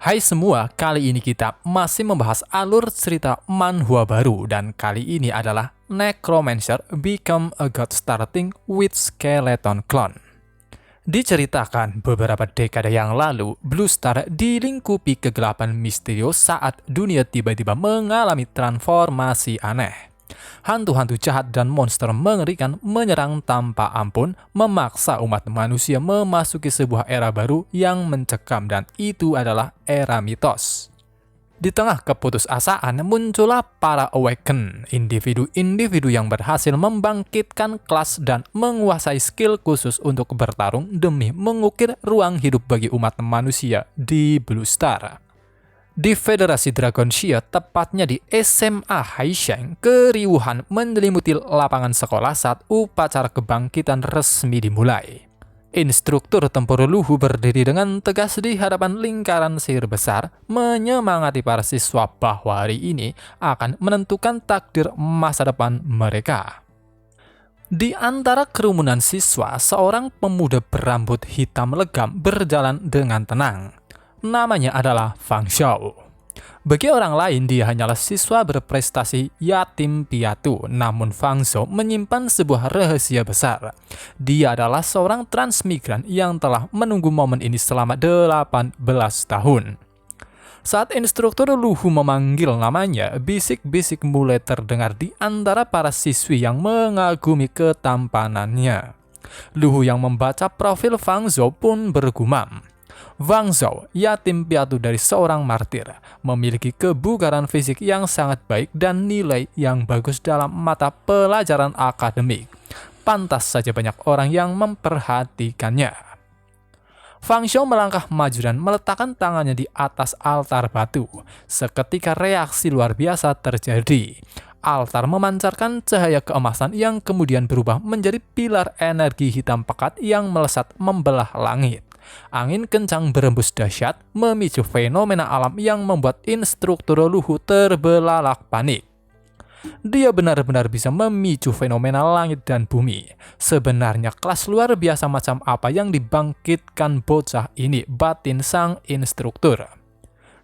Hai semua, kali ini kita masih membahas alur cerita manhwa baru dan kali ini adalah Necromancer Become a God Starting with Skeleton Clone. Diceritakan beberapa dekade yang lalu, Blue Star dilingkupi kegelapan misterius saat dunia tiba-tiba mengalami transformasi aneh. Hantu-hantu jahat dan monster mengerikan menyerang tanpa ampun, memaksa umat manusia memasuki sebuah era baru yang mencekam, dan itu adalah era mitos. Di tengah keputusasaan muncullah para Awaken, individu-individu yang berhasil membangkitkan kelas dan menguasai skill khusus untuk bertarung demi mengukir ruang hidup bagi umat manusia di Blue Star. Di Federasi Dragonshire, tepatnya di SMA Haisheng, keriuhan menyelimuti lapangan sekolah saat upacara kebangkitan resmi dimulai. Instruktur tempur Luhu berdiri dengan tegas di hadapan lingkaran sihir besar, menyemangati para siswa bahwa hari ini akan menentukan takdir masa depan mereka. Di antara kerumunan siswa, seorang pemuda berambut hitam legam berjalan dengan tenang. Namanya adalah Fang Zhao. Bagi orang lain, dia hanyalah siswa berprestasi yatim piatu, namun Fang Zhao menyimpan sebuah rahasia besar. Dia adalah seorang transmigran yang telah menunggu momen ini selama 18 tahun. Saat instruktur Luhu memanggil namanya, bisik-bisik mulai terdengar di antara para siswi yang mengagumi ketampanannya. Luhu yang membaca profil Fang Zhao pun bergumam. Fang Zhao, yatim piatu dari seorang martir, memiliki kebugaran fisik yang sangat baik dan nilai yang bagus dalam mata pelajaran akademik. Pantas saja banyak orang yang memperhatikannya. Fang Zhao melangkah maju dan meletakkan tangannya di atas altar batu. Seketika reaksi luar biasa terjadi. Altar memancarkan cahaya keemasan yang kemudian berubah menjadi pilar energi hitam pekat yang melesat membelah langit. Angin kencang berembus dahsyat, memicu fenomena alam yang membuat instruktur Luhu terbelalak panik. Dia benar-benar bisa memicu fenomena langit dan bumi. Sebenarnya kelas luar biasa macam apa yang dibangkitkan bocah ini, batin sang instruktur.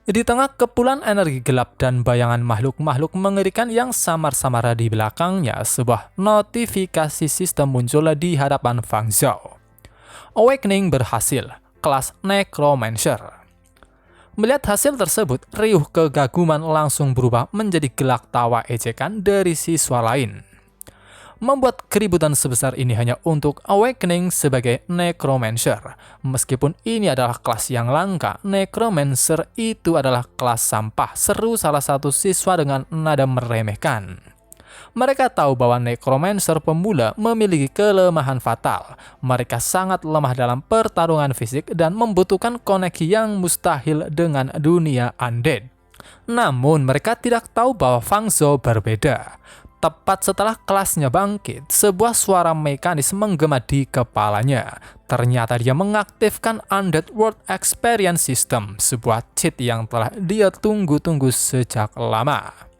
Di tengah kepulan energi gelap dan bayangan makhluk-makhluk mengerikan yang samar-samar di belakangnya, sebuah notifikasi sistem muncul di hadapan Fang Zhao. Awakening berhasil, kelas Necromancer. Melihat hasil tersebut, riuh kegaguman langsung berubah menjadi gelak tawa ejekan dari siswa lain. Membuat keributan sebesar ini hanya untuk Awakening sebagai Necromancer. Meskipun ini adalah kelas yang langka, Necromancer itu adalah kelas sampah, seru salah satu siswa dengan nada meremehkan. Mereka tahu bahwa Necromancer pemula memiliki kelemahan fatal. Mereka sangat lemah dalam pertarungan fisik dan membutuhkan koneksi yang mustahil dengan dunia undead. Namun mereka tidak tahu bahwa Fang Zhao berbeda. Tepat setelah kelasnya bangkit, sebuah suara mekanis menggema di kepalanya. Ternyata dia mengaktifkan Undead World Experience System, sebuah cheat yang telah dia tunggu-tunggu sejak lama.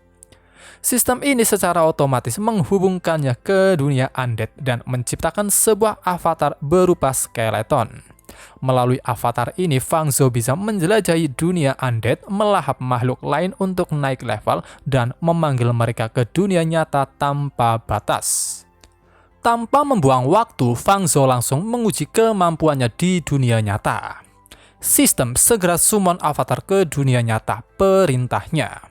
Sistem ini secara otomatis menghubungkannya ke dunia undead dan menciptakan sebuah avatar berupa skeleton. Melalui avatar ini, Fang Zhao bisa menjelajahi dunia undead, melahap makhluk lain untuk naik level, dan memanggil mereka ke dunia nyata tanpa batas. Tanpa membuang waktu, Fang Zhao langsung menguji kemampuannya di dunia nyata. Sistem segera summon avatar ke dunia nyata, perintahnya.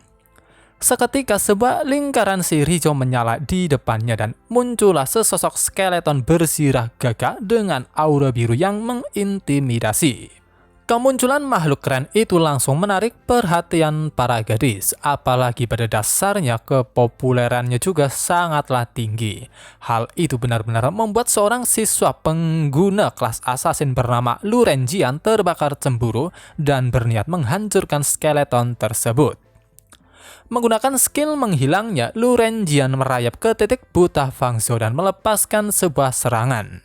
Seketika sebuah lingkaran sihir hijau menyala di depannya dan muncullah sesosok skeleton bersirah gagah dengan aura biru yang mengintimidasi. Kemunculan makhluk keren itu langsung menarik perhatian para gadis, apalagi pada dasarnya kepopulerannya juga sangatlah tinggi. Hal itu benar-benar membuat seorang siswa pengguna kelas assassin bernama Lu Renjian terbakar cemburu dan berniat menghancurkan skeleton tersebut. Menggunakan skill menghilangnya, Lu Renjian merayap ke titik buta Fang Zhao dan melepaskan sebuah serangan.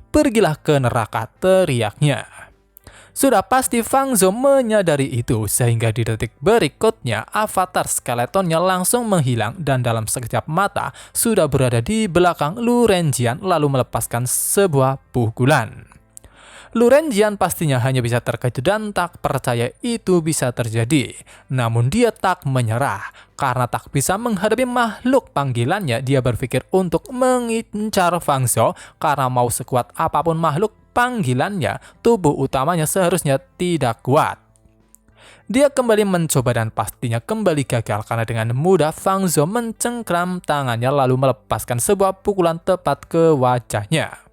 "Pergilah ke neraka," teriaknya. Sudah pasti Fang Zhao menyadari itu, sehingga di detik berikutnya avatar skeletonnya langsung menghilang dan dalam sekejap mata sudah berada di belakang Lu Renjian lalu melepaskan sebuah pukulan. Lurenjian pastinya hanya bisa terkejut dan tak percaya itu bisa terjadi. Namun dia tak menyerah. Karena tak bisa menghadapi makhluk panggilannya, dia berpikir untuk mengincar Fang Zhou karena mau sekuat apapun makhluk panggilannya, tubuh utamanya seharusnya tidak kuat. Dia kembali mencoba dan pastinya kembali gagal karena dengan mudah Fang Zhou mencengkram tangannya lalu melepaskan sebuah pukulan tepat ke wajahnya.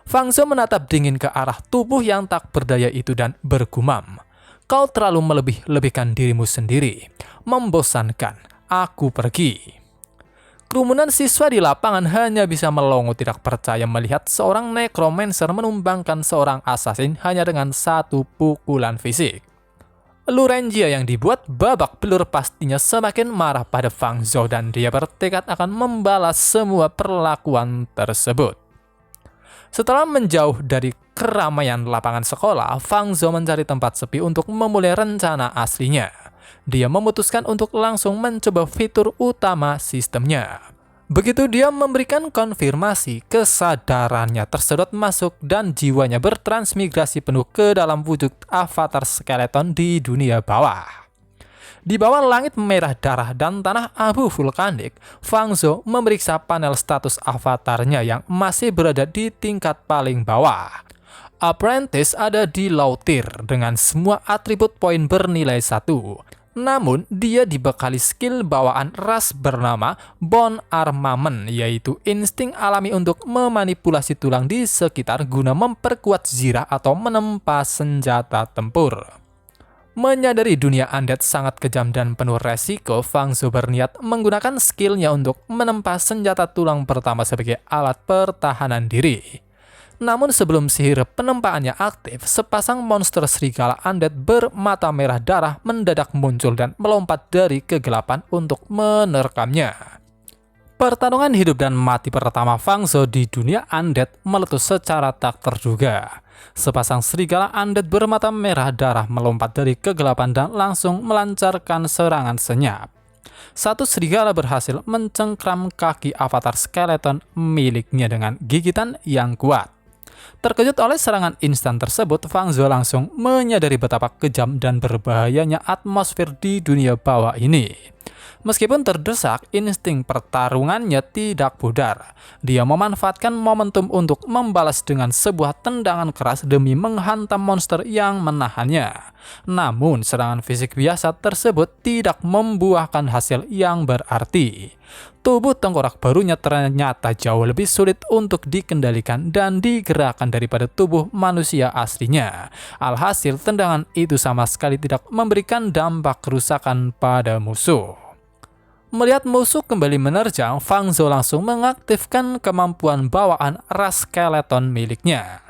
Fang Zhou menatap dingin ke arah tubuh yang tak berdaya itu dan bergumam, "Kau terlalu melebih-lebihkan dirimu sendiri. Membosankan. Aku pergi." Kerumunan siswa di lapangan hanya bisa melongo tidak percaya melihat seorang necromancer menumbangkan seorang assassin hanya dengan satu pukulan fisik. Lurenjia yang dibuat babak belur pastinya semakin marah pada Fang Zhou dan dia bertekad akan membalas semua perlakuan tersebut. Setelah menjauh dari keramaian lapangan sekolah, Fang Zhou mencari tempat sepi untuk memulai rencana aslinya. Dia memutuskan untuk langsung mencoba fitur utama sistemnya. Begitu dia memberikan konfirmasi, kesadarannya tersedot masuk dan jiwanya bertransmigrasi penuh ke dalam wujud avatar skeleton di dunia bawah. Di bawah langit merah darah dan tanah abu vulkanik, Fang Zhou memeriksa panel status avatarnya yang masih berada di tingkat paling bawah. Apprentice ada di Lautir dengan semua atribut poin bernilai 1. Namun, dia dibekali skill bawaan ras bernama Bone Armament, yaitu insting alami untuk memanipulasi tulang di sekitar guna memperkuat zirah atau menempa senjata tempur. Menyadari dunia undead sangat kejam dan penuh resiko, Fang Zhou berniat menggunakan skillnya untuk menempa senjata tulang pertama sebagai alat pertahanan diri. Namun sebelum sihir penempaannya aktif, sepasang monster serigala undead bermata merah darah mendadak muncul dan melompat dari kegelapan untuk menerkamnya. Pertarungan hidup dan mati pertama Fang Zhou di dunia undead meletus secara tak terduga. Sepasang serigala undead bermata merah darah melompat dari kegelapan dan langsung melancarkan serangan senyap. Satu serigala berhasil mencengkram kaki avatar skeleton miliknya dengan gigitan yang kuat. Terkejut oleh serangan instan tersebut, Fang Zhou langsung menyadari betapa kejam dan berbahayanya atmosfer di dunia bawah ini. Meskipun terdesak, insting pertarungannya tidak pudar. Dia memanfaatkan momentum untuk membalas dengan sebuah tendangan keras demi menghantam monster yang menahannya. Namun, serangan fisik biasa tersebut tidak membuahkan hasil yang berarti. Tubuh tengkorak barunya ternyata jauh lebih sulit untuk dikendalikan dan digerakkan daripada tubuh manusia aslinya. Alhasil, tendangan itu sama sekali tidak memberikan dampak kerusakan pada musuh. Melihat musuh kembali menerjang, Fang Zhou langsung mengaktifkan kemampuan bawaan ras skeleton miliknya.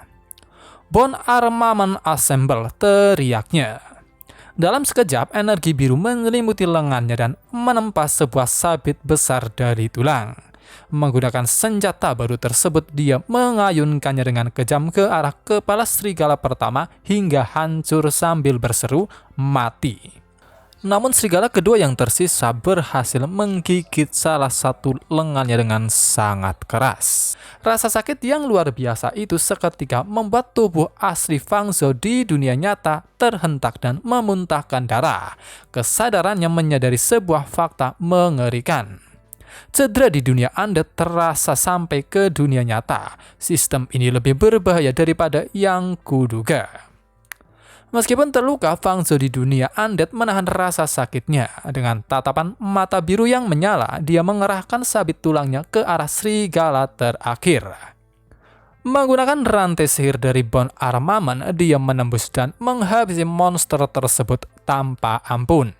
Bone Armament Assemble, teriaknya. Dalam sekejap, energi biru menyelimuti lengannya dan menempa sebuah sabit besar dari tulang. Menggunakan senjata baru tersebut, dia mengayunkannya dengan kejam ke arah kepala serigala pertama hingga hancur sambil berseru, "Mati!" Namun serigala kedua yang tersisa berhasil menggigit salah satu lengannya dengan sangat keras. Rasa sakit yang luar biasa itu seketika membuat tubuh asli Fang Zhou di dunia nyata terhentak dan memuntahkan darah. Kesadarannya menyadari sebuah fakta mengerikan. Cedera di dunia undead terasa sampai ke dunia nyata. Sistem ini lebih berbahaya daripada yang kuduga. Meskipun terluka, Fang Zhou di dunia undead menahan rasa sakitnya. Dengan tatapan mata biru yang menyala, dia mengerahkan sabit tulangnya ke arah serigala terakhir. Menggunakan rantai sihir dari Bone Armament, dia menembus dan menghabisi monster tersebut tanpa ampun.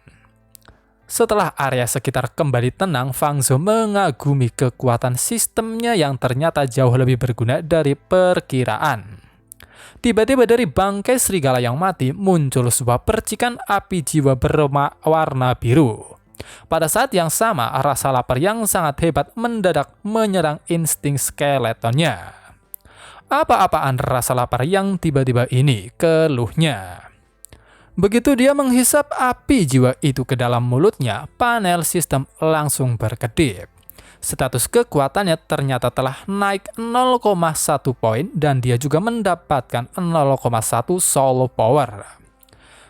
Setelah area sekitar kembali tenang, Fang Zhou mengagumi kekuatan sistemnya yang ternyata jauh lebih berguna dari perkiraan. Tiba-tiba dari bangkai serigala yang mati muncul sebuah percikan api jiwa berwarna biru. Pada saat yang sama, rasa lapar yang sangat hebat mendadak menyerang insting skeletonnya. "Apa-apaan rasa lapar yang tiba-tiba ini?" keluhnya. Begitu dia menghisap api jiwa itu ke dalam mulutnya, panel sistem langsung berkedip. Status kekuatannya ternyata telah naik 0,1 poin dan dia juga mendapatkan 0,1 soul power.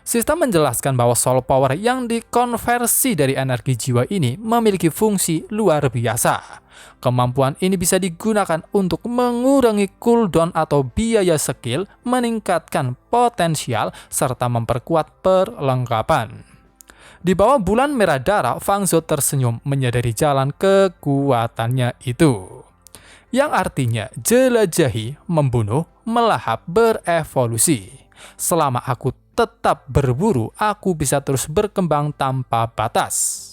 Sistem menjelaskan bahwa soul power yang dikonversi dari energi jiwa ini memiliki fungsi luar biasa. Kemampuan ini bisa digunakan untuk mengurangi cooldown atau biaya skill, meningkatkan potensial, serta memperkuat perlengkapan. Di bawah bulan merah darah, Fang Zhou tersenyum menyadari jalan kekuatannya itu. Yang artinya jelajahi, membunuh, melahap, berevolusi. Selama aku tetap berburu, aku bisa terus berkembang tanpa batas.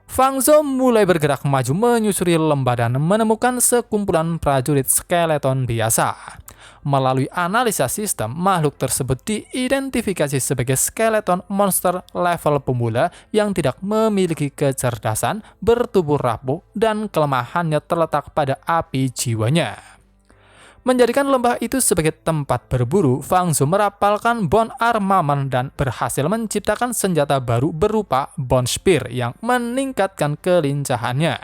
Fang Zhou mulai bergerak maju menyusuri lembah dan menemukan sekumpulan prajurit skeleton biasa. Melalui analisa sistem, makhluk tersebut diidentifikasi sebagai skeleton monster level pemula yang tidak memiliki kecerdasan, bertubuh rapuh, dan kelemahannya terletak pada api jiwanya. Menjadikan lembah itu sebagai tempat berburu, Fang Zhou merapalkan Bone Armament dan berhasil menciptakan senjata baru berupa Bone Spear yang meningkatkan kelincahannya.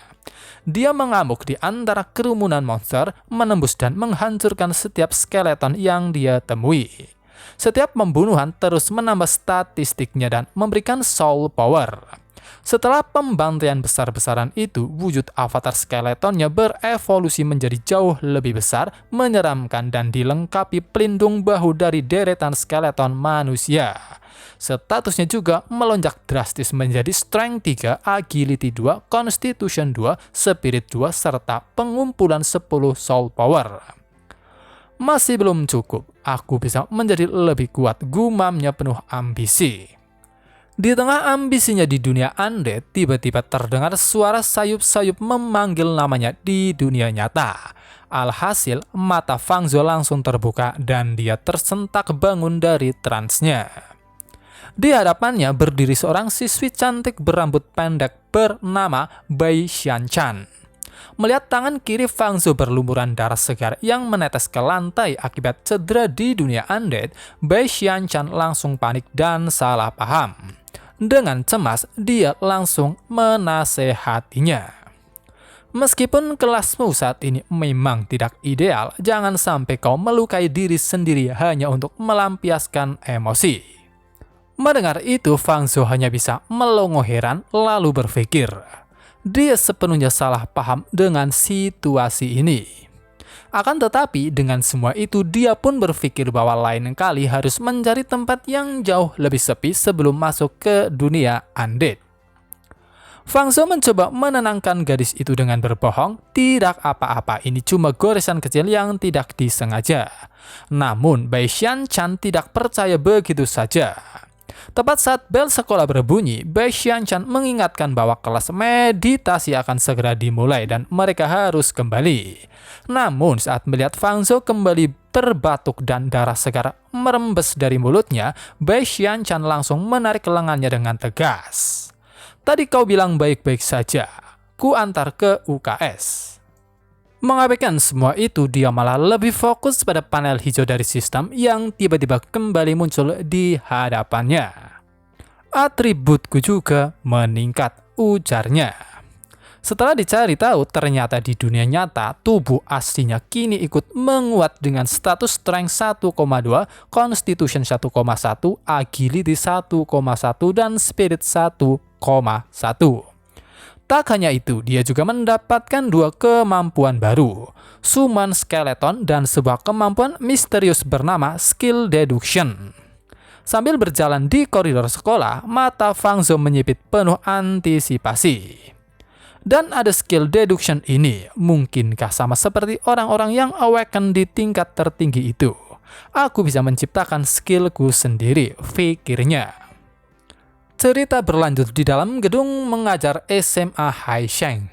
Dia mengamuk di antara kerumunan monster, menembus dan menghancurkan setiap skeleton yang dia temui. Setiap pembunuhan terus menambah statistiknya dan memberikan soul power. Setelah pembantaian besar-besaran itu, wujud avatar skeletonnya berevolusi menjadi jauh lebih besar, menyeramkan, dan dilengkapi pelindung bahu dari deretan skeleton manusia. Statusnya juga melonjak drastis menjadi Strength 3, Agility 2, Constitution 2, Spirit 2, serta pengumpulan 10 Soul Power. Masih belum cukup, aku bisa menjadi lebih kuat, gumamnya penuh ambisi. Di tengah ambisinya di dunia undead, tiba-tiba terdengar suara sayup-sayup memanggil namanya di dunia nyata. Alhasil, mata Fang Zhou langsung terbuka dan dia tersentak bangun dari transnya. Di hadapannya berdiri seorang siswi cantik berambut pendek bernama Bai Xianchan. Melihat tangan kiri Fang Zhou berlumuran darah segar yang menetes ke lantai akibat cedera di dunia undead, Bai Xianchan langsung panik dan salah paham. Dengan cemas, dia langsung menasehatinya. Meskipun kelasmu saat ini memang tidak ideal, jangan sampai kau melukai diri sendiri hanya untuk melampiaskan emosi. Mendengar itu, Fang Zhou hanya bisa melongo heran lalu berpikir. Dia sepenuhnya salah paham dengan situasi ini. Akan tetapi, dengan semua itu, dia pun berpikir bahwa lain kali harus mencari tempat yang jauh lebih sepi sebelum masuk ke dunia undead. Fang Zhou mencoba menenangkan gadis itu dengan berbohong, tidak apa-apa, ini cuma goresan kecil yang tidak disengaja. Namun, Bai Xianchan tidak percaya begitu saja. Tepat saat bel sekolah berbunyi, Bai Xianchan mengingatkan bahwa kelas meditasi akan segera dimulai dan mereka harus kembali. Namun saat melihat Fang Zhou kembali berbatuk dan darah segar merembes dari mulutnya, Bai Xianchan langsung menarik lengannya dengan tegas. Tadi kau bilang baik-baik saja, ku antar ke UKS. Mengabaikan semua itu, dia malah lebih fokus pada panel hijau dari sistem yang tiba-tiba kembali muncul di hadapannya. Atributku juga meningkat, ujarnya. Setelah dicari tahu, ternyata di dunia nyata, tubuh aslinya kini ikut menguat dengan status Strength 1,2, Constitution 1,1, Agility 1,1, dan Spirit 1,1. Tak hanya itu, dia juga mendapatkan 2 kemampuan baru, Summon Skeleton dan sebuah kemampuan misterius bernama Skill Deduction. Sambil berjalan di koridor sekolah, mata Fang Zhou menyipit penuh antisipasi. Dan ada skill deduction ini, mungkinkah sama seperti orang-orang yang awaken di tingkat tertinggi itu? Aku bisa menciptakan skillku sendiri, pikirnya. Cerita berlanjut di dalam gedung mengajar SMA Haisheng.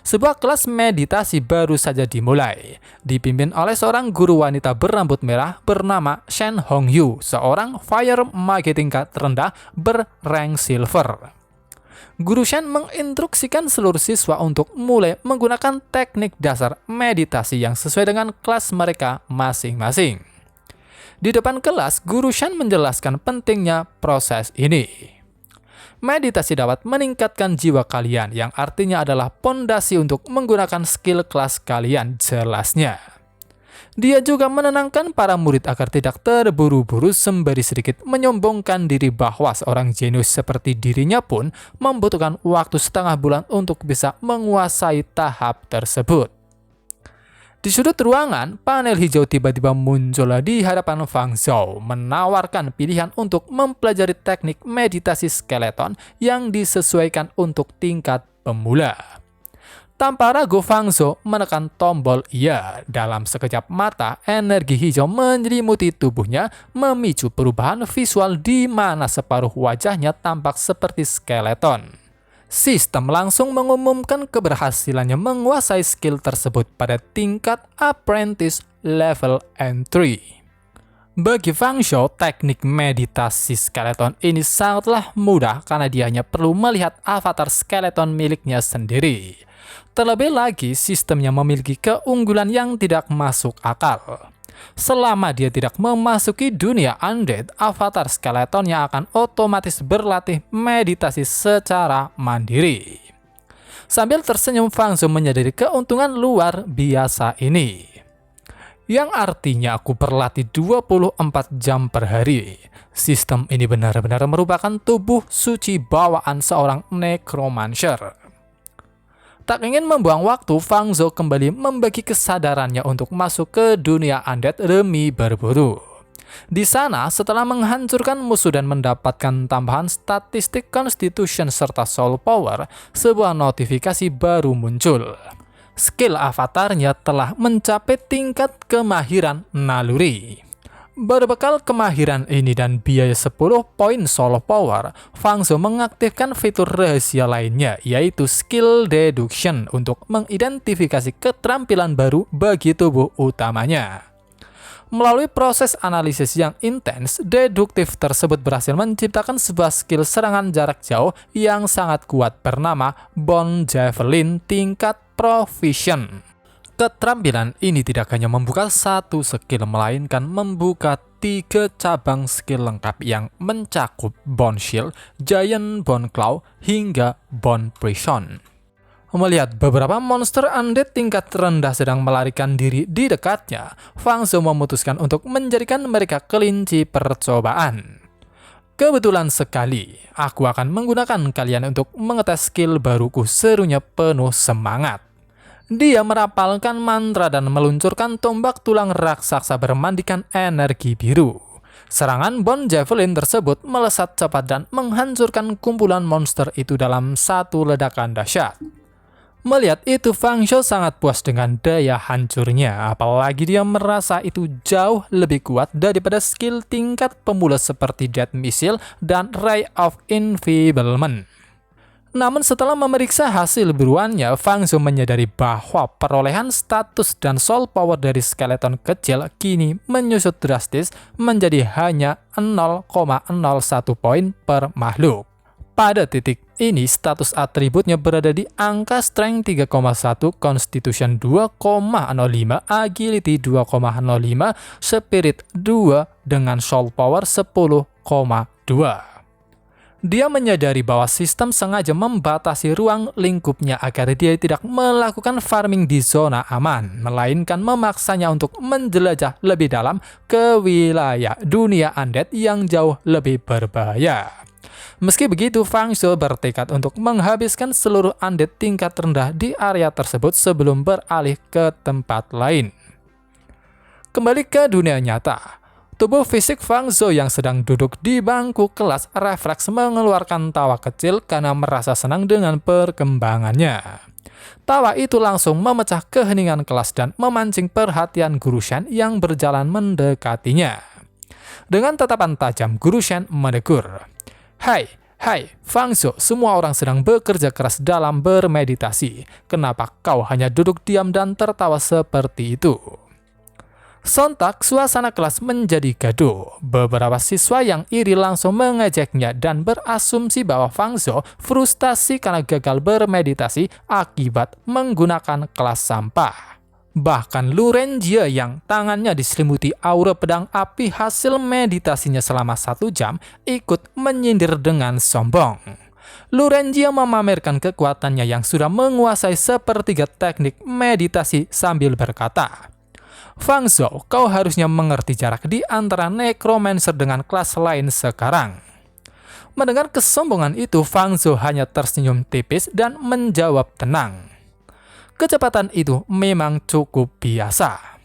Sebuah kelas meditasi baru saja dimulai, dipimpin oleh seorang guru wanita berambut merah bernama Shen Hongyu, seorang fire mage tingkat rendah berrank silver. Guru Shen menginstruksikan seluruh siswa untuk mulai menggunakan teknik dasar meditasi yang sesuai dengan kelas mereka masing-masing. Di depan kelas, Guru Shen menjelaskan pentingnya proses ini. Meditasi dapat meningkatkan jiwa kalian, yang artinya adalah pondasi untuk menggunakan skill kelas kalian jelasnya. Dia juga menenangkan para murid agar tidak terburu-buru sembari sedikit menyombongkan diri bahwa seorang jenius seperti dirinya pun membutuhkan waktu setengah bulan untuk bisa menguasai tahap tersebut. Di sudut ruangan, panel hijau tiba-tiba muncul di hadapan Fang Zhou, menawarkan pilihan untuk mempelajari teknik meditasi skeleton yang disesuaikan untuk tingkat pemula. Tanpa ragu, Fang Zhou menekan tombol iya. Dalam sekejap mata, energi hijau menyelimuti tubuhnya, memicu perubahan visual di mana separuh wajahnya tampak seperti skeleton. Sistem langsung mengumumkan keberhasilannya menguasai skill tersebut pada tingkat Apprentice level entry. Bagi Fang Zhou, teknik meditasi skeleton ini sangatlah mudah karena dia hanya perlu melihat avatar skeleton miliknya sendiri. Terlebih lagi, sistemnya memiliki keunggulan yang tidak masuk akal. Selama dia tidak memasuki dunia undead, avatar skeletonnya akan otomatis berlatih meditasi secara mandiri. Sambil tersenyum, Fang Zhou menyadari keuntungan luar biasa ini. Yang artinya aku berlatih 24 jam per hari. Sistem ini benar-benar merupakan tubuh suci bawaan seorang necromancer. Tak ingin membuang waktu, Fang Zhou kembali membagi kesadarannya untuk masuk ke dunia undead demi berburu. Di sana, setelah menghancurkan musuh dan mendapatkan tambahan statistik Constitution serta Soul Power, sebuah notifikasi baru muncul. Skill avatarnya telah mencapai tingkat kemahiran naluri. Berbekal kemahiran ini dan biaya 10 poin Soul Power, Fang Zhou mengaktifkan fitur rahasia lainnya, yaitu Skill Deduction untuk mengidentifikasi keterampilan baru bagi tubuh utamanya. Melalui proses analisis yang intens, deduktif tersebut berhasil menciptakan sebuah skill serangan jarak jauh yang sangat kuat bernama Bone Javelin tingkat Proficient. Keterampilan ini tidak hanya membuka satu skill, melainkan membuka 3 cabang skill lengkap yang mencakup Bone Shield, Giant Bone Claw, hingga Bone Prison. Melihat beberapa monster undead tingkat rendah sedang melarikan diri di dekatnya, Fang Zhou memutuskan untuk menjadikan mereka kelinci percobaan. Kebetulan sekali, aku akan menggunakan kalian untuk mengetes skill baruku, serunya penuh semangat. Dia merapalkan mantra dan meluncurkan tombak tulang raksasa bermandikan energi biru. Serangan Bone Javelin tersebut melesat cepat dan menghancurkan kumpulan monster itu dalam satu ledakan dahsyat. Melihat itu, Fang Zhou sangat puas dengan daya hancurnya, apalagi dia merasa itu jauh lebih kuat daripada skill tingkat pemula seperti Death Missile dan Ray of Enfeeblement. Namun setelah memeriksa hasil buruannya, Fang Zhou menyadari bahwa perolehan status dan soul power dari skeleton kecil kini menyusut drastis menjadi hanya 0,01 poin per makhluk. Pada titik ini, status atributnya berada di angka Strength 3,1, Constitution 2,05, Agility 2,05, Spirit 2, dengan Soul Power 10,2. Dia menyadari bahwa sistem sengaja membatasi ruang lingkupnya agar dia tidak melakukan farming di zona aman, melainkan memaksanya untuk menjelajah lebih dalam ke wilayah dunia undead yang jauh lebih berbahaya. Meski begitu, Fang Zhou bertekad untuk menghabiskan seluruh undead tingkat rendah di area tersebut sebelum beralih ke tempat lain. Kembali ke dunia nyata. Tubuh fisik Fang Zhou yang sedang duduk di bangku kelas refleks mengeluarkan tawa kecil karena merasa senang dengan perkembangannya. Tawa itu langsung memecah keheningan kelas dan memancing perhatian Guru Shen yang berjalan mendekatinya. Dengan tatapan tajam, Guru Shen menegur, Hai, Fang Zhou, semua orang sedang bekerja keras dalam bermeditasi. Kenapa kau hanya duduk diam dan tertawa seperti itu?" Sontak, suasana kelas menjadi gaduh. Beberapa siswa yang iri langsung mengejeknya dan berasumsi bahwa Fang Zhou frustasi karena gagal bermeditasi akibat menggunakan kelas sampah. Bahkan Lu Renjie yang tangannya diselimuti aura pedang api hasil meditasinya selama 1 jam ikut menyindir dengan sombong. Lurenjia memamerkan kekuatannya yang sudah menguasai sepertiga teknik meditasi sambil berkata, "Fang Zhou, kau harusnya mengerti jarak di antara Necromancer dengan kelas lain sekarang." Mendengar kesombongan itu, Fang Zhou hanya tersenyum tipis dan menjawab tenang, "Kecepatan itu memang cukup biasa."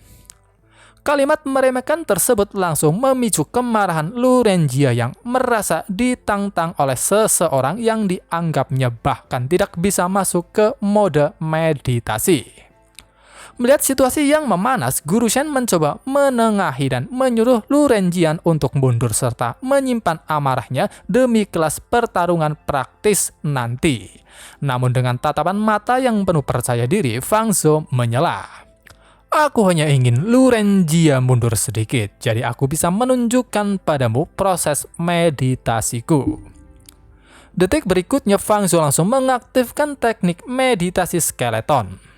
Kalimat meremehkan tersebut langsung memicu kemarahan Lurenjia yang merasa ditantang oleh seseorang yang dianggapnya bahkan tidak bisa masuk ke mode meditasi. Melihat situasi yang memanas, Guru Shen mencoba menengahi dan menyuruh Lurenjian untuk mundur serta menyimpan amarahnya demi kelas pertarungan praktis nanti. Namun dengan tatapan mata yang penuh percaya diri, Fang Zhou menyela, "Aku hanya ingin Lurenjia mundur sedikit, jadi aku bisa menunjukkan padamu proses meditasiku." Detik berikutnya, Fang Zhou langsung mengaktifkan teknik meditasi skeleton.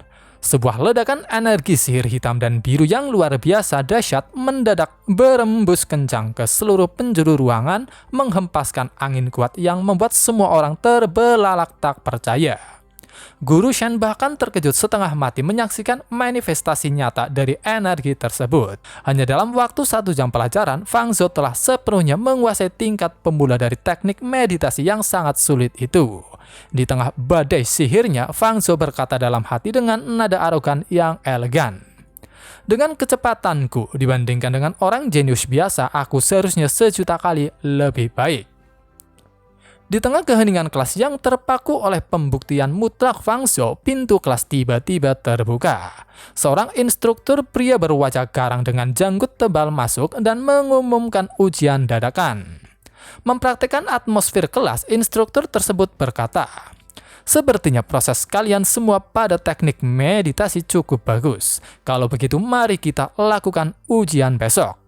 Sebuah ledakan energi sihir hitam dan biru yang luar biasa dahsyat mendadak berembus kencang ke seluruh penjuru ruangan, menghempaskan angin kuat yang membuat semua orang terbelalak tak percaya. Guru Shen bahkan terkejut setengah mati menyaksikan manifestasi nyata dari energi tersebut. Hanya dalam waktu 1 jam pelajaran, Fang Zhou telah sepenuhnya menguasai tingkat pemula dari teknik meditasi yang sangat sulit itu. Di tengah badai sihirnya, Fang Zhou berkata dalam hati dengan nada arogan yang elegan, "Dengan kecepatanku dibandingkan dengan orang jenius biasa, aku seharusnya 1.000.000 kali lebih baik." Di tengah keheningan kelas yang terpaku oleh pembuktian mutlak Fang Zhou, pintu kelas tiba-tiba terbuka. Seorang instruktur pria berwajah garang dengan janggut tebal masuk dan mengumumkan ujian dadakan. Mempraktikkan atmosfer kelas, instruktur tersebut berkata, "Sepertinya proses kalian semua pada teknik meditasi cukup bagus. Kalau begitu, mari kita lakukan ujian besok."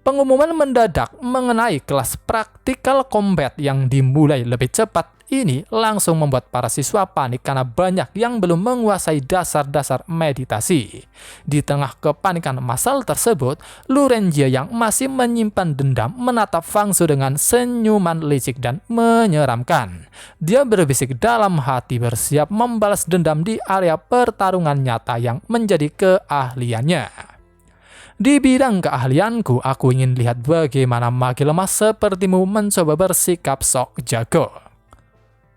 Pengumuman mendadak mengenai kelas praktikal combat yang dimulai lebih cepat ini langsung membuat para siswa panik karena banyak yang belum menguasai dasar-dasar meditasi. Di tengah kepanikan massal tersebut, Lurenjia yang masih menyimpan dendam menatap Fang Zhou dengan senyuman licik dan menyeramkan. Dia berbisik dalam hati bersiap membalas dendam di area pertarungan nyata yang menjadi keahliannya. "Di bidang keahlianku, aku ingin lihat bagaimana mage lemah sepertimu mencoba bersikap sok jago."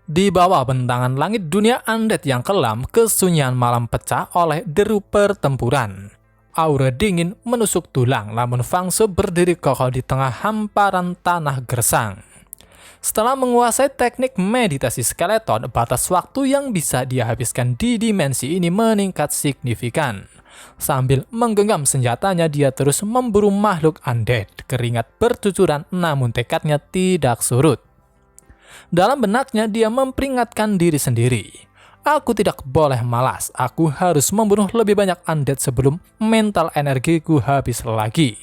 Di bawah bentangan langit dunia undead yang kelam, kesunyian malam pecah oleh deru pertempuran. Aura dingin menusuk tulang, namun Fang Zhou berdiri kokoh di tengah hamparan tanah gersang. Setelah menguasai teknik meditasi skeleton, batas waktu yang bisa dia habiskan di dimensi ini meningkat signifikan. Sambil menggenggam senjatanya, dia terus memburu makhluk undead. Keringat bercucuran, namun tekadnya tidak surut. Dalam benaknya, dia memperingatkan diri sendiri, "Aku tidak boleh malas. Aku harus membunuh lebih banyak undead sebelum mental energiku habis lagi."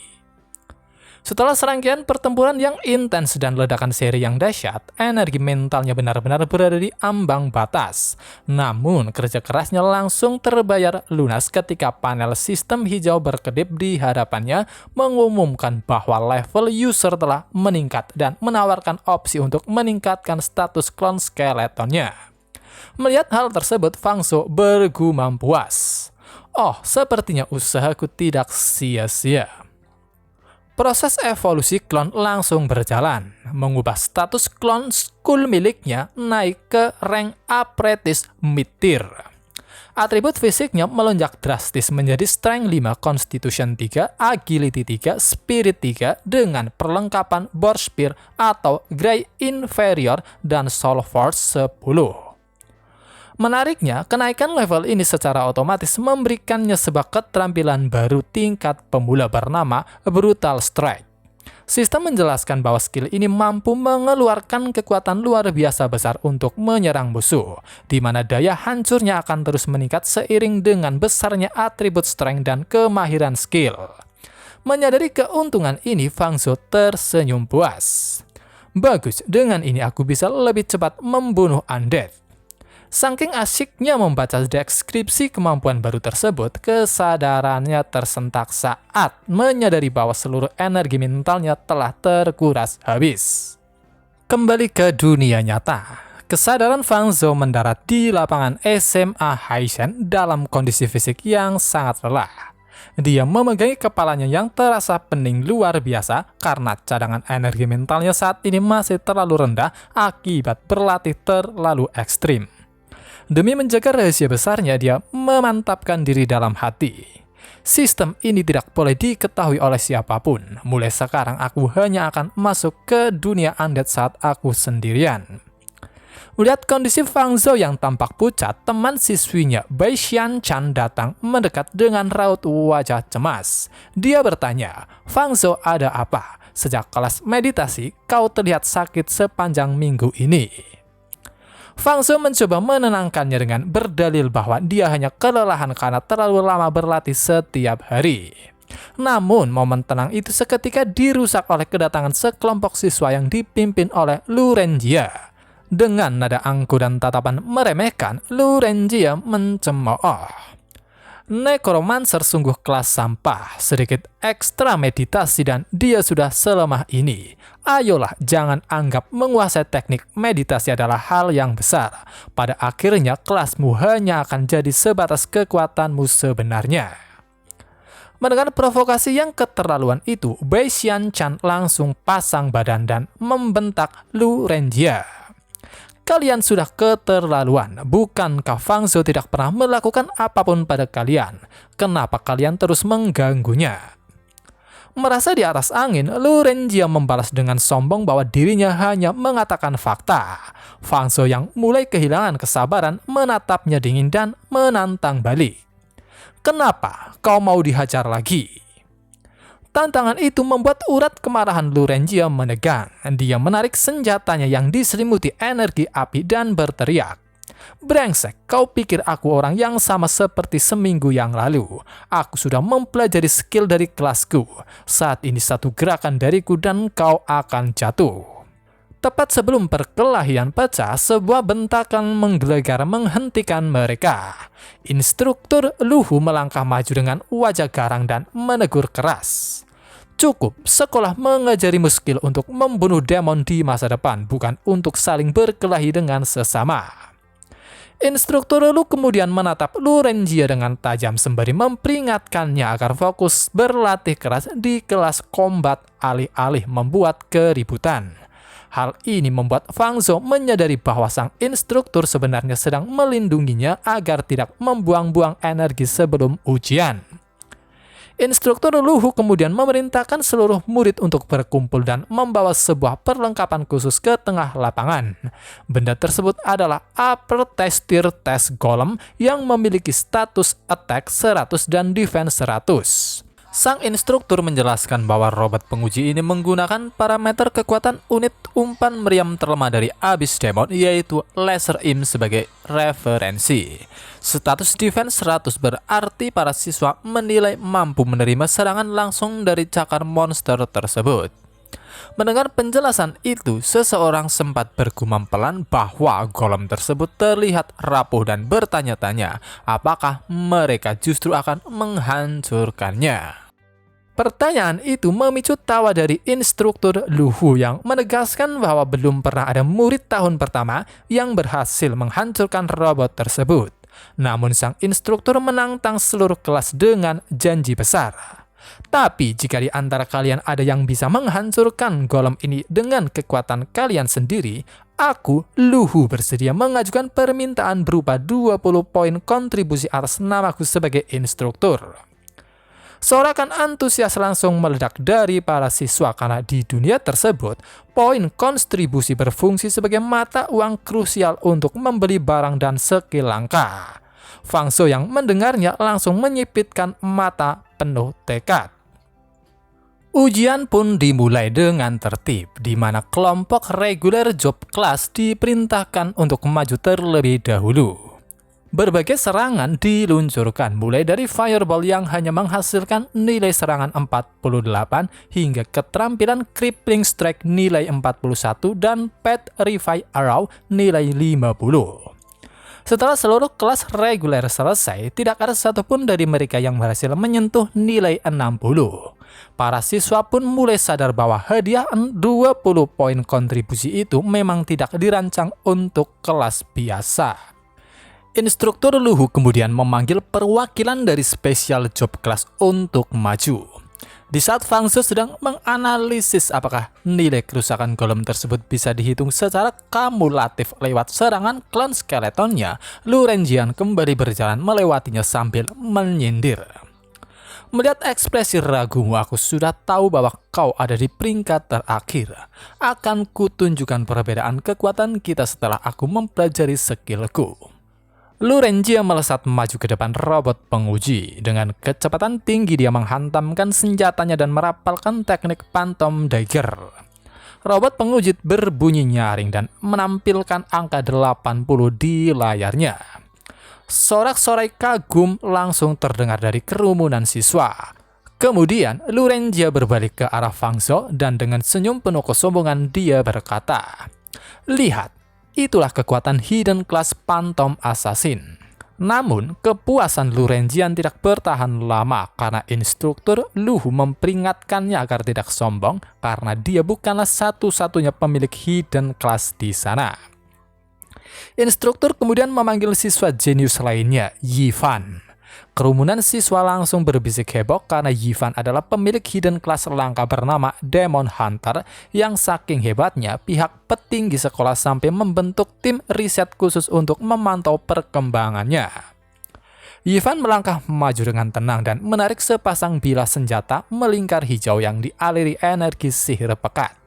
Setelah serangkaian pertempuran yang intens dan ledakan seri yang dahsyat, energi mentalnya benar-benar berada di ambang batas. Namun, kerja kerasnya langsung terbayar lunas ketika panel sistem hijau berkedip di hadapannya mengumumkan bahwa level user telah meningkat dan menawarkan opsi untuk meningkatkan status klon skeletonnya. Melihat hal tersebut, Fang Zhou bergumam puas. "Oh, sepertinya usahaku tidak sia-sia." Proses evolusi klon langsung berjalan, mengubah status klon skull miliknya naik ke rank Apprentice Mid-Tier. Atribut fisiknya melonjak drastis menjadi Strength 5, Constitution 3, Agility 3, Spirit 3 dengan perlengkapan Boar Spear atau Grey Inferior dan Soul Force 10. Menariknya, kenaikan level ini secara otomatis memberikannya sebuah keterampilan baru tingkat pemula bernama Brutal Strike. Sistem menjelaskan bahwa skill ini mampu mengeluarkan kekuatan luar biasa besar untuk menyerang musuh, di mana daya hancurnya akan terus meningkat seiring dengan besarnya atribut strength dan kemahiran skill. Menyadari keuntungan ini, Fang Zhou tersenyum puas. "Bagus, dengan ini aku bisa lebih cepat membunuh undead." Saking asyiknya membaca deskripsi kemampuan baru tersebut, kesadarannya tersentak saat menyadari bahwa seluruh energi mentalnya telah terkuras habis. Kembali ke dunia nyata. Kesadaran Fang Zhou mendarat di lapangan SMA Haishan dalam kondisi fisik yang sangat lelah. Dia memegangi kepalanya yang terasa pening luar biasa karena cadangan energi mentalnya saat ini masih terlalu rendah akibat berlatih terlalu ekstrim. Demi menjaga rahasia besarnya, dia memantapkan diri dalam hati. Sistem ini tidak boleh diketahui oleh siapapun. Mulai sekarang aku hanya akan masuk ke dunia undead saat aku sendirian. Melihat kondisi Fang Zhou yang tampak pucat, teman siswinya Bai Xianchan datang mendekat dengan raut wajah cemas. Dia bertanya, "Fang Zhou, ada apa? Sejak kelas meditasi, kau terlihat sakit sepanjang minggu ini." Fang Zhou mencoba menenangkannya dengan berdalil bahwa dia hanya kelelahan karena terlalu lama berlatih setiap hari. Namun, momen tenang itu seketika dirusak oleh kedatangan sekelompok siswa yang dipimpin oleh Lu Renjie. Dengan nada angkuh dan tatapan meremehkan, Lu Renjie mencemooh. Necromancer sungguh kelas sampah, sedikit ekstra meditasi dan dia sudah selemah ini. Ayolah, jangan anggap menguasai teknik meditasi adalah hal yang besar. Pada akhirnya kelasmu hanya akan jadi sebatas kekuatanmu sebenarnya. Mendengar provokasi yang keterlaluan itu, Bai Xianchan langsung pasang badan dan membentak Lu Renjie. "Kalian sudah keterlaluan. Bukankah Fang Zhou tidak pernah melakukan apapun pada kalian? Kenapa kalian terus mengganggunya?" Merasa di atas angin, Lu Renjie membalas dengan sombong bahwa dirinya hanya mengatakan fakta. Fang Zhou yang mulai kehilangan kesabaran menatapnya dingin dan menantang balik. "Kenapa kau mau dihajar lagi?" Tantangan itu membuat urat kemarahan Lu Renjie menegang. Dia menarik senjatanya yang diselimuti energi api dan berteriak, "Brengsek, kau pikir aku orang yang sama seperti seminggu yang lalu? Aku sudah mempelajari skill dari kelasku. Saat ini satu gerakan dariku dan kau akan jatuh." Tepat sebelum perkelahian pecah, sebuah bentakan menggelegar menghentikan mereka. Instruktur Luhu melangkah maju dengan wajah garang dan menegur keras. "Cukup, sekolah mengajarimu skill untuk membunuh demon di masa depan, bukan untuk saling berkelahi dengan sesama." Instruktur Lu kemudian menatap Lu Renjie dengan tajam sembari memperingatkannya agar fokus berlatih keras di kelas kombat alih-alih membuat keributan. Hal ini membuat Fang Zhou menyadari bahwa sang instruktur sebenarnya sedang melindunginya agar tidak membuang-buang energi sebelum ujian. Instruktur Luhu kemudian memerintahkan seluruh murid untuk berkumpul dan membawa sebuah perlengkapan khusus ke tengah lapangan. Benda tersebut adalah Upper Tier Test Golem yang memiliki status attack 100 dan defense 100. Sang instruktur menjelaskan bahwa robot penguji ini menggunakan parameter kekuatan unit umpan meriam terlemah dari Abyss Demon, yaitu Laser Im sebagai referensi. Status defense 100 berarti para siswa menilai mampu menerima serangan langsung dari cakar monster tersebut. Mendengar penjelasan itu, seseorang sempat bergumam pelan bahwa golem tersebut terlihat rapuh dan bertanya-tanya apakah mereka justru akan menghancurkannya. Pertanyaan itu memicu tawa dari instruktur Luhu yang menegaskan bahwa belum pernah ada murid tahun pertama yang berhasil menghancurkan robot tersebut. Namun sang instruktur menantang seluruh kelas dengan janji besar. "Tapi jika di antara kalian ada yang bisa menghancurkan golem ini dengan kekuatan kalian sendiri, aku, Luhu, bersedia mengajukan permintaan berupa 20 poin kontribusi atas namaku sebagai instruktur." Sorakan antusias langsung meledak dari para siswa karena di dunia tersebut, poin kontribusi berfungsi sebagai mata uang krusial untuk membeli barang dan skill langka. Fang Zhou yang mendengarnya langsung menyipitkan mata penuh tekad. Ujian pun dimulai dengan tertib, di mana kelompok reguler job class diperintahkan untuk maju terlebih dahulu. Berbagai serangan diluncurkan, mulai dari fireball yang hanya menghasilkan nilai serangan 48 hingga keterampilan crippling strike nilai 41 dan pet revive arrow nilai 50. Setelah seluruh kelas reguler selesai, tidak ada satupun dari mereka yang berhasil menyentuh nilai 60. Para siswa pun mulai sadar bahwa hadiah 20 poin kontribusi itu memang tidak dirancang untuk kelas biasa. Instruktur Luhu kemudian memanggil perwakilan dari Special Job Class untuk maju. Di saat Fang Zhou sedang menganalisis apakah nilai kerusakan golem tersebut bisa dihitung secara kumulatif lewat serangan klon skeletonnya, Lu Renjian kembali berjalan melewatinya sambil menyindir. Melihat ekspresi ragumu, aku sudah tahu bahwa kau ada di peringkat terakhir. Akan kutunjukkan perbedaan kekuatan kita setelah aku mempelajari skillku. Lu Renjian melesat maju ke depan robot penguji. Dengan kecepatan tinggi dia menghantamkan senjatanya dan merapalkan teknik Phantom Dagger. Robot penguji berbunyi nyaring dan menampilkan angka 80 di layarnya. Sorak-sorai kagum langsung terdengar dari kerumunan siswa. Kemudian Lu Renjian berbalik ke arah Fang Zhou dan dengan senyum penuh kesombongan dia berkata, "Lihat, itulah kekuatan Hidden Class Phantom Assassin." Namun, kepuasan Lu Renjian tidak bertahan lama karena instruktur Luhu memperingatkannya agar tidak sombong karena dia bukanlah satu-satunya pemilik Hidden Class di sana. Instruktur kemudian memanggil siswa jenius lainnya, Yifan. Kerumunan siswa langsung berbisik heboh karena Yifan adalah pemilik hidden class langka bernama Demon Hunter yang saking hebatnya pihak petinggi sekolah sampai membentuk tim riset khusus untuk memantau perkembangannya. Yifan melangkah maju dengan tenang dan menarik sepasang bilah senjata melingkar hijau yang dialiri energi sihir pekat.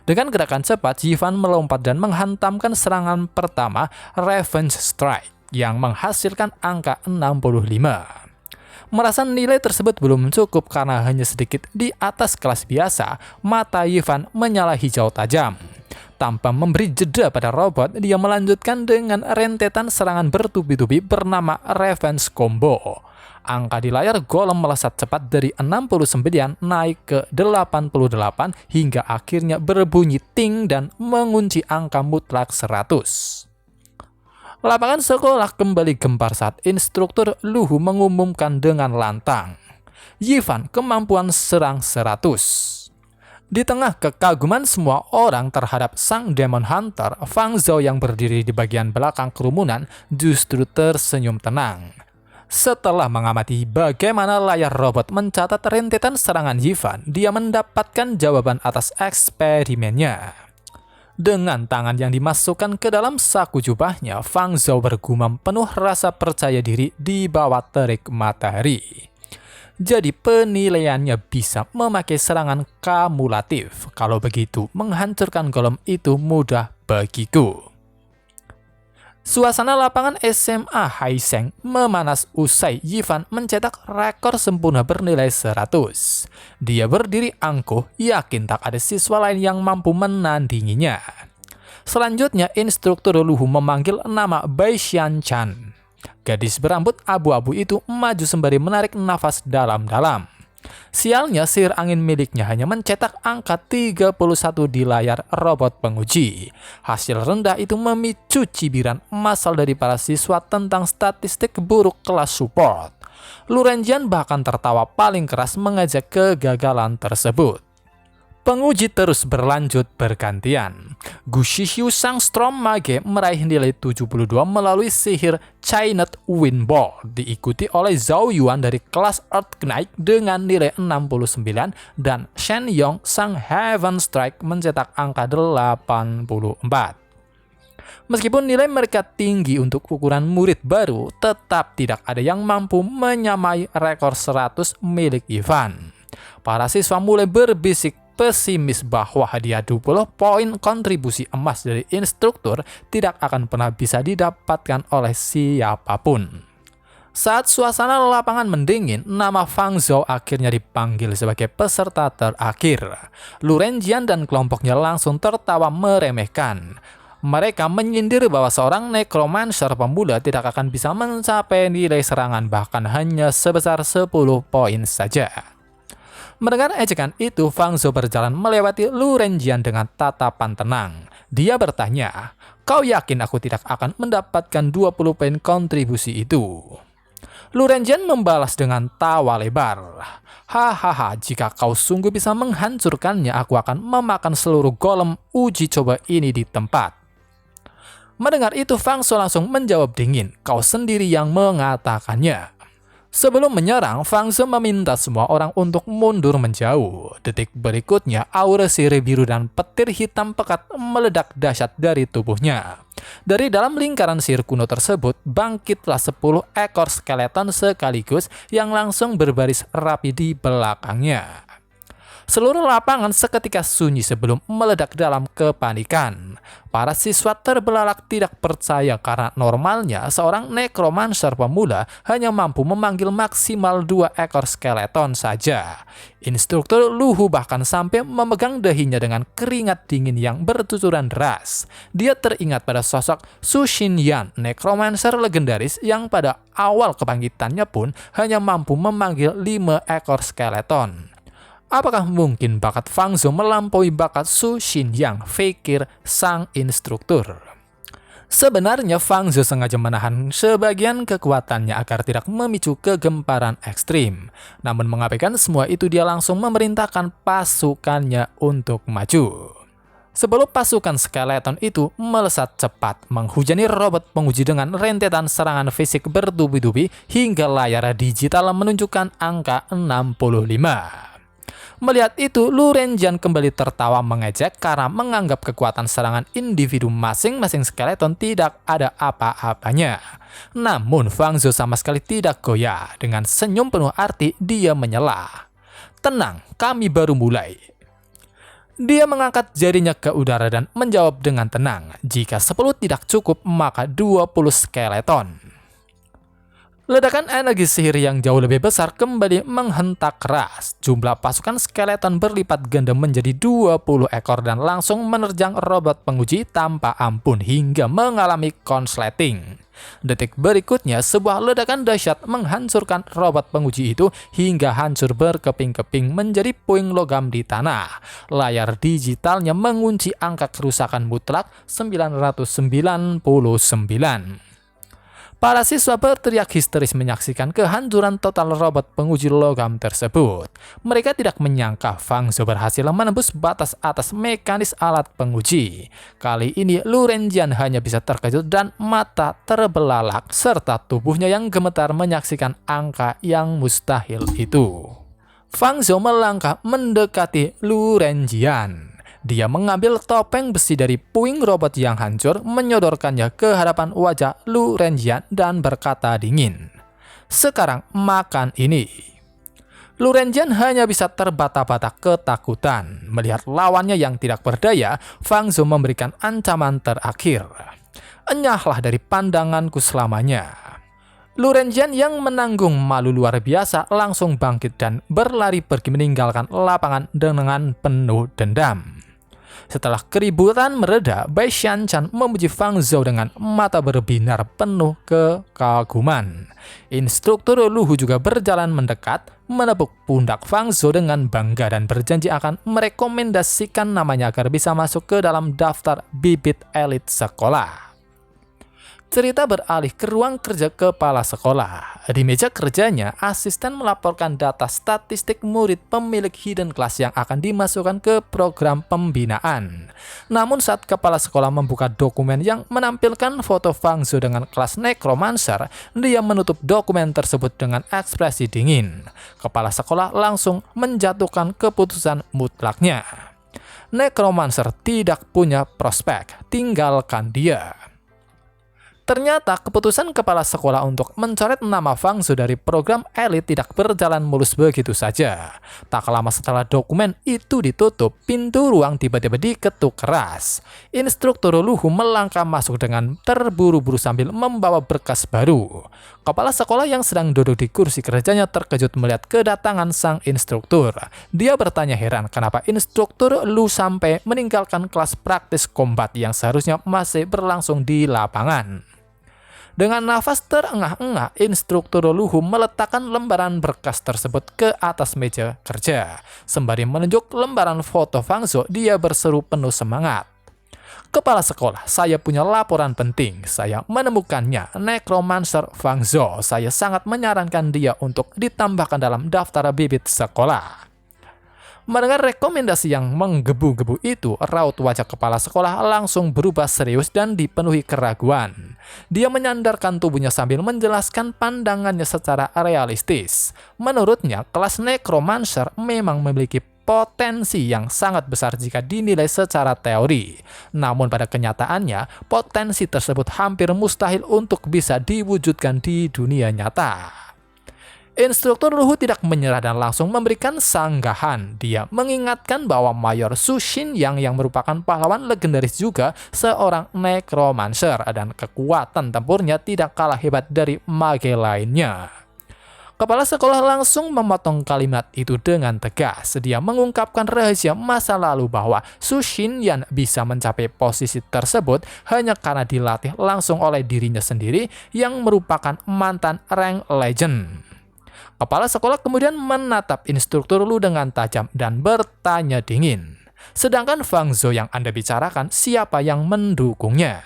Dengan gerakan cepat, Yifan melompat dan menghantamkan serangan pertama, Revenge Strike, yang menghasilkan angka 65. Merasa nilai tersebut belum cukup karena hanya sedikit di atas kelas biasa, mata Yifan menyala hijau tajam. Tanpa memberi jeda pada robot, dia melanjutkan dengan rentetan serangan bertubi-tubi bernama Revenge Combo. Angka di layar golem melesat cepat dari 69 naik ke 88 hingga akhirnya berbunyi ting dan mengunci angka mutlak 100. Lapangan sekolah kembali gempar saat instruktur Luhu mengumumkan dengan lantang, "Yifan, kemampuan serang 100. Di tengah kekaguman semua orang terhadap sang Demon Hunter, Fang Zhou yang berdiri di bagian belakang kerumunan justru tersenyum tenang. Setelah mengamati bagaimana layar robot mencatat rentetan serangan Yifan, dia mendapatkan jawaban atas eksperimennya. Dengan tangan yang dimasukkan ke dalam saku jubahnya, Fang Zhou bergumam penuh rasa percaya diri di bawah terik matahari. Jadi penilaiannya bisa memakai serangan kumulatif. Kalau begitu, menghancurkan golem itu mudah bagiku. Suasana lapangan SMA Haiseng memanas usai Yifan mencetak rekor sempurna bernilai 100. Dia berdiri angkuh, yakin tak ada siswa lain yang mampu menandinginya. Selanjutnya, instruktur Luhu memanggil nama Bai Xian Chan. Gadis berambut abu-abu itu maju sembari menarik nafas dalam-dalam. Sialnya, sihir angin miliknya hanya mencetak angka 31 di layar robot penguji. Hasil rendah itu memicu cibiran massal dari para siswa tentang statistik buruk kelas support. Lu Renjian bahkan tertawa paling keras mengajak kegagalan tersebut. Penguji terus berlanjut bergantian. Gu Shihyu sang Storm Mage meraih nilai 72 melalui sihir Chainet Wind Ball, diikuti oleh Zhao Yuan dari kelas Earth Knight dengan nilai 69 dan Shen Yong sang Heaven Strike mencetak angka 84. Meskipun nilai mereka tinggi untuk ukuran murid baru, tetap tidak ada yang mampu menyamai rekor 100 milik Yifan. Para siswa mulai berbisik pesimis bahwa hadiah 20 poin kontribusi emas dari instruktur tidak akan pernah bisa didapatkan oleh siapapun. Saat suasana lapangan mendingin, nama Fang Zhou akhirnya dipanggil sebagai peserta terakhir. Lu Renjian dan kelompoknya langsung tertawa meremehkan. Mereka menyindir bahwa seorang necromancer pemula tidak akan bisa mencapai nilai serangan bahkan hanya sebesar 10 poin saja. Mendengar ejekan itu, Fang Zhou berjalan melewati Lu Renjian dengan tatapan tenang. Dia bertanya, "Kau yakin aku tidak akan mendapatkan 20 poin kontribusi itu?" Lu Renjian membalas dengan tawa lebar. Hahaha, jika kau sungguh bisa menghancurkannya, aku akan memakan seluruh golem uji coba ini di tempat. Mendengar itu, Fang Zhou langsung menjawab dingin, kau sendiri yang mengatakannya. Sebelum menyerang, Fang Zhou meminta semua orang untuk mundur menjauh. Detik berikutnya, aura sirih biru dan petir hitam pekat meledak dahsyat dari tubuhnya. Dari dalam lingkaran sihir kuno tersebut, bangkitlah 10 ekor skeleton sekaligus yang langsung berbaris rapi di belakangnya. Seluruh lapangan seketika sunyi sebelum meledak dalam kepanikan. Para siswa terbelalak tidak percaya karena normalnya seorang necromancer pemula hanya mampu memanggil maksimal 2 ekor skeleton saja. Instruktur Lu Hu bahkan sampai memegang dahinya dengan keringat dingin yang bercucuran deras. Dia teringat pada sosok Su Xinyan, necromancer legendaris yang pada awal kebangkitannya pun hanya mampu memanggil 5 ekor skeleton. Apakah mungkin bakat Fang Zhou melampaui bakat Su Xinyan, pikir sang instruktur? Sebenarnya Fang Zhou sengaja menahan sebagian kekuatannya agar tidak memicu kegemparan ekstrim. Namun mengabaikan semua itu, dia langsung memerintahkan pasukannya untuk maju. Sebelum pasukan skeleton itu melesat cepat, menghujani robot penguji dengan rentetan serangan fisik bertubi-tubi hingga layar digital menunjukkan angka 65. Melihat itu, Lu Renjian kembali tertawa mengejek karena menganggap kekuatan serangan individu masing-masing skeleton tidak ada apa-apanya. Namun Fang Zhou sama sekali tidak goyah. Dengan senyum penuh arti, dia menyela. Tenang, kami baru mulai. Dia mengangkat jarinya ke udara dan menjawab dengan tenang, jika 10 tidak cukup, maka 20 skeleton. Ledakan energi sihir yang jauh lebih besar kembali menghentak keras. Jumlah pasukan skeleton berlipat ganda menjadi 20 ekor dan langsung menerjang robot penguji tanpa ampun hingga mengalami konsleting. Detik berikutnya, sebuah ledakan dahsyat menghancurkan robot penguji itu hingga hancur berkeping-keping menjadi puing logam di tanah. Layar digitalnya mengunci angka kerusakan mutlak 999. Para siswa berteriak histeris menyaksikan kehancuran total robot penguji logam tersebut. Mereka tidak menyangka Fang Zhou berhasil menembus batas atas mekanis alat penguji. Kali ini Lu Renjian hanya bisa terkejut dan mata terbelalak, serta tubuhnya yang gemetar menyaksikan angka yang mustahil itu. Fang Zhou melangkah mendekati Lu Renjian. Dia mengambil topeng besi dari puing robot yang hancur, menyodorkannya ke hadapan wajah Lu Renjian dan berkata dingin, "Sekarang makan ini." Lu Renjian hanya bisa terbata-bata ketakutan. Melihat lawannya yang tidak berdaya, Fang Zhou memberikan ancaman terakhir. "Enyahlah dari pandanganku selamanya." Lu Renjian yang menanggung malu luar biasa langsung bangkit dan berlari pergi meninggalkan lapangan dengan penuh dendam. Setelah keributan mereda, Bai Xianchan memuji Fang Zhou dengan mata berbinar penuh kekaguman. Instruktur Lu Hu juga berjalan mendekat, menepuk pundak Fang Zhou dengan bangga dan berjanji akan merekomendasikan namanya agar bisa masuk ke dalam daftar bibit elit sekolah. Cerita beralih ke ruang kerja kepala sekolah. Di meja kerjanya, asisten melaporkan data statistik murid pemilik hidden class yang akan dimasukkan ke program pembinaan. Namun saat kepala sekolah membuka dokumen yang menampilkan foto Fang Zhou dengan kelas necromancer, dia menutup dokumen tersebut dengan ekspresi dingin. Kepala sekolah langsung menjatuhkan keputusan mutlaknya. Necromancer tidak punya prospek, tinggalkan dia. Ternyata keputusan kepala sekolah untuk mencoret nama Fang Zhou dari program elit tidak berjalan mulus begitu saja. Tak lama setelah dokumen itu ditutup, pintu ruang tiba-tiba diketuk keras. Instruktur Lu Hu melangkah masuk dengan terburu-buru sambil membawa berkas baru. Kepala sekolah yang sedang duduk di kursi kerjanya terkejut melihat kedatangan sang instruktur. Dia bertanya heran kenapa instruktur Lu sampai meninggalkan kelas praktis kombat yang seharusnya masih berlangsung di lapangan. Dengan nafas terengah-engah, instruktur Lu Hu meletakkan lembaran berkas tersebut ke atas meja kerja. Sembari menunjuk lembaran foto Fang Zhou, dia berseru penuh semangat. Kepala sekolah, saya punya laporan penting. Saya menemukannya, Necromancer Fang Zhou. Saya sangat menyarankan dia untuk ditambahkan dalam daftar bibit sekolah. Mendengar rekomendasi yang menggebu-gebu itu, raut wajah kepala sekolah langsung berubah serius dan dipenuhi keraguan. Dia menyandarkan tubuhnya sambil menjelaskan pandangannya secara realistis. Menurutnya, kelas Necromancer memang memiliki potensi yang sangat besar jika dinilai secara teori. Namun pada kenyataannya, potensi tersebut hampir mustahil untuk bisa diwujudkan di dunia nyata. Instruktur Luhu tidak menyerah dan langsung memberikan sanggahan. Dia mengingatkan bahwa Mayor Su Xinyang yang merupakan pahlawan legendaris juga seorang necromancer dan kekuatan tempurnya tidak kalah hebat dari mage lainnya. Kepala sekolah langsung memotong kalimat itu dengan tegas. Dia mengungkapkan rahasia masa lalu bahwa Su Xinyang bisa mencapai posisi tersebut hanya karena dilatih langsung oleh dirinya sendiri yang merupakan mantan rank legend. Kepala sekolah kemudian menatap instruktur Lu dengan tajam dan bertanya dingin. Sedangkan Fang Zhou yang Anda bicarakan, siapa yang mendukungnya?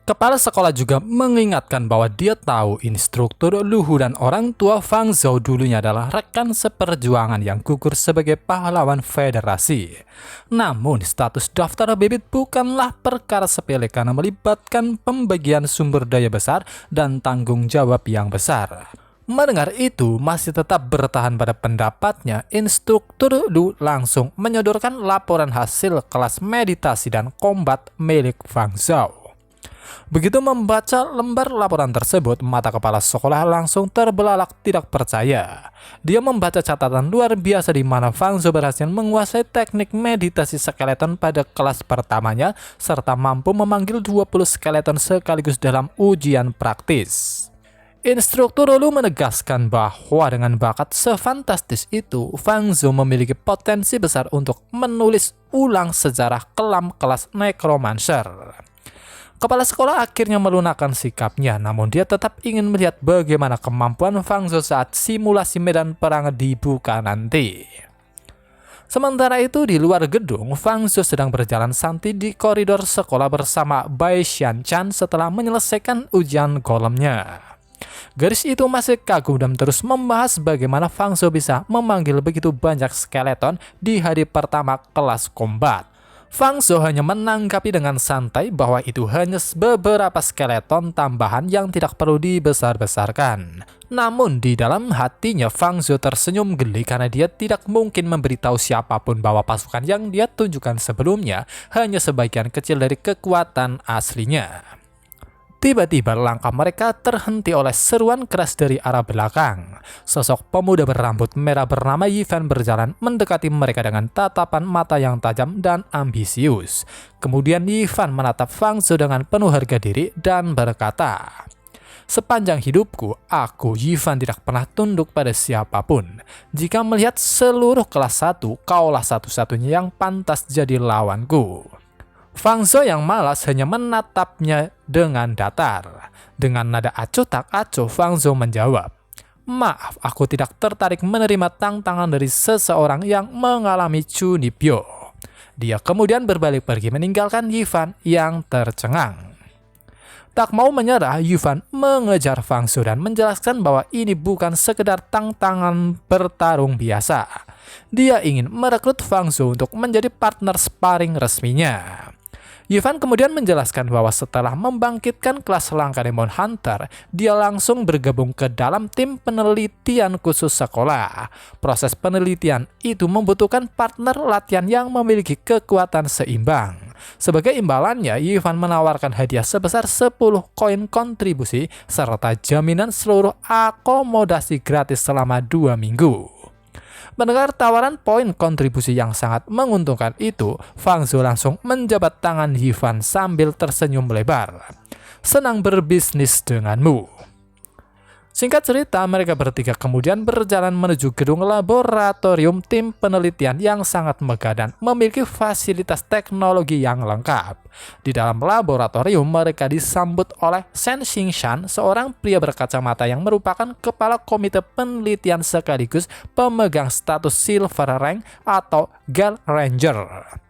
Kepala sekolah juga mengingatkan bahwa dia tahu instruktur Luhu dan orang tua Fang Zhou dulunya adalah rekan seperjuangan yang gugur sebagai pahlawan federasi. Namun, status daftar bibit bukanlah perkara sepele karena melibatkan pembagian sumber daya besar dan tanggung jawab yang besar. Mendengar itu, masih tetap bertahan pada pendapatnya, instruktur Lu langsung menyodorkan laporan hasil kelas meditasi dan kombat milik Fang Zhou. Begitu membaca lembar laporan tersebut, mata kepala sekolah langsung terbelalak tidak percaya. Dia membaca catatan luar biasa di mana Fang Zhou berhasil menguasai teknik meditasi skeleton pada kelas pertamanya, serta mampu memanggil 20 skeleton sekaligus dalam ujian praktis. Instruktur Lu menegaskan bahwa dengan bakat sefantastis itu, Fang Zhou memiliki potensi besar untuk menulis ulang sejarah kelam kelas Necromancer. Kepala sekolah akhirnya melunakkan sikapnya, namun dia tetap ingin melihat bagaimana kemampuan Fang Zhou saat simulasi medan perang dibuka nanti. Sementara itu, di luar gedung, Fang Zhou sedang berjalan santai di koridor sekolah bersama Bai Xianchan setelah menyelesaikan ujian golemnya. Gadis itu masih kagum dan terus membahas bagaimana Fang Zhou bisa memanggil begitu banyak skeleton di hari pertama kelas kombat. Fang Zhou hanya menanggapi dengan santai bahwa itu hanya beberapa skeleton tambahan yang tidak perlu dibesar-besarkan. Namun di dalam hatinya Fang Zhou tersenyum geli karena dia tidak mungkin memberitahu siapapun bahwa pasukan yang dia tunjukkan sebelumnya hanya sebagian kecil dari kekuatan aslinya. Tiba-tiba langkah mereka terhenti oleh seruan keras dari arah belakang. Sosok pemuda berambut merah bernama Yifan berjalan mendekati mereka dengan tatapan mata yang tajam dan ambisius. Kemudian Yifan menatap Fang Zhou dengan penuh harga diri dan berkata, "Sepanjang hidupku, aku Yifan tidak pernah tunduk pada siapapun. Jika melihat seluruh kelas 1, kaulah satu-satunya yang pantas jadi lawanku." Fang Zhou yang malas hanya menatapnya dengan datar. Dengan nada acuh tak acuh, Fang Zhou menjawab, "Maaf, aku tidak tertarik menerima tantangan dari seseorang yang mengalami Chunibyo." Dia kemudian berbalik pergi meninggalkan Yifan yang tercengang. Tak mau menyerah, Yifan mengejar Fang Zhou dan menjelaskan bahwa ini bukan sekedar tantangan bertarung biasa. Dia ingin merekrut Fang Zhou untuk menjadi partner sparring resminya. Yifan kemudian menjelaskan bahwa setelah membangkitkan kelas langka Demon Hunter, dia langsung bergabung ke dalam tim penelitian khusus sekolah. Proses penelitian itu membutuhkan partner latihan yang memiliki kekuatan seimbang. Sebagai imbalannya, Yifan menawarkan hadiah sebesar 10 koin kontribusi serta jaminan seluruh akomodasi gratis selama 2 minggu. Mendengar tawaran poin kontribusi yang sangat menguntungkan itu, Fang Zhou langsung menjabat tangan Yifan sambil tersenyum lebar. "Senang berbisnis denganmu." Singkat cerita, mereka bertiga kemudian berjalan menuju gedung laboratorium tim penelitian yang sangat megah dan memiliki fasilitas teknologi yang lengkap. Di dalam laboratorium, mereka disambut oleh Shen Xingshan, seorang pria berkacamata yang merupakan kepala komite penelitian sekaligus pemegang status Silver Rank atau Guard Ranger.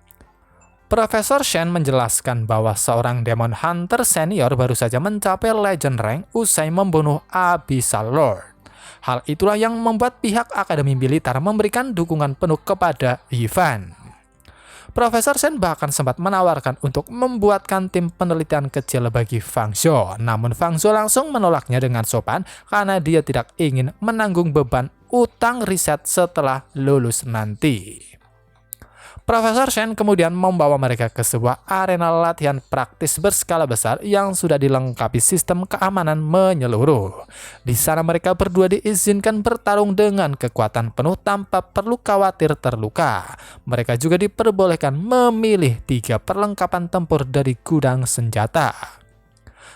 Profesor Shen menjelaskan bahwa seorang Demon Hunter senior baru saja mencapai Legend Rank usai membunuh Abyssal Lord. Hal itulah yang membuat pihak Akademi Militer memberikan dukungan penuh kepada Yifan. Profesor Shen bahkan sempat menawarkan untuk membuatkan tim penelitian kecil bagi Fang Zhou, namun Fang Zhou langsung menolaknya dengan sopan karena dia tidak ingin menanggung beban utang riset setelah lulus nanti. Profesor Shen kemudian membawa mereka ke sebuah arena latihan praktis berskala besar yang sudah dilengkapi sistem keamanan menyeluruh. Di sana mereka berdua diizinkan bertarung dengan kekuatan penuh tanpa perlu khawatir terluka. Mereka juga diperbolehkan memilih 3 perlengkapan tempur dari gudang senjata.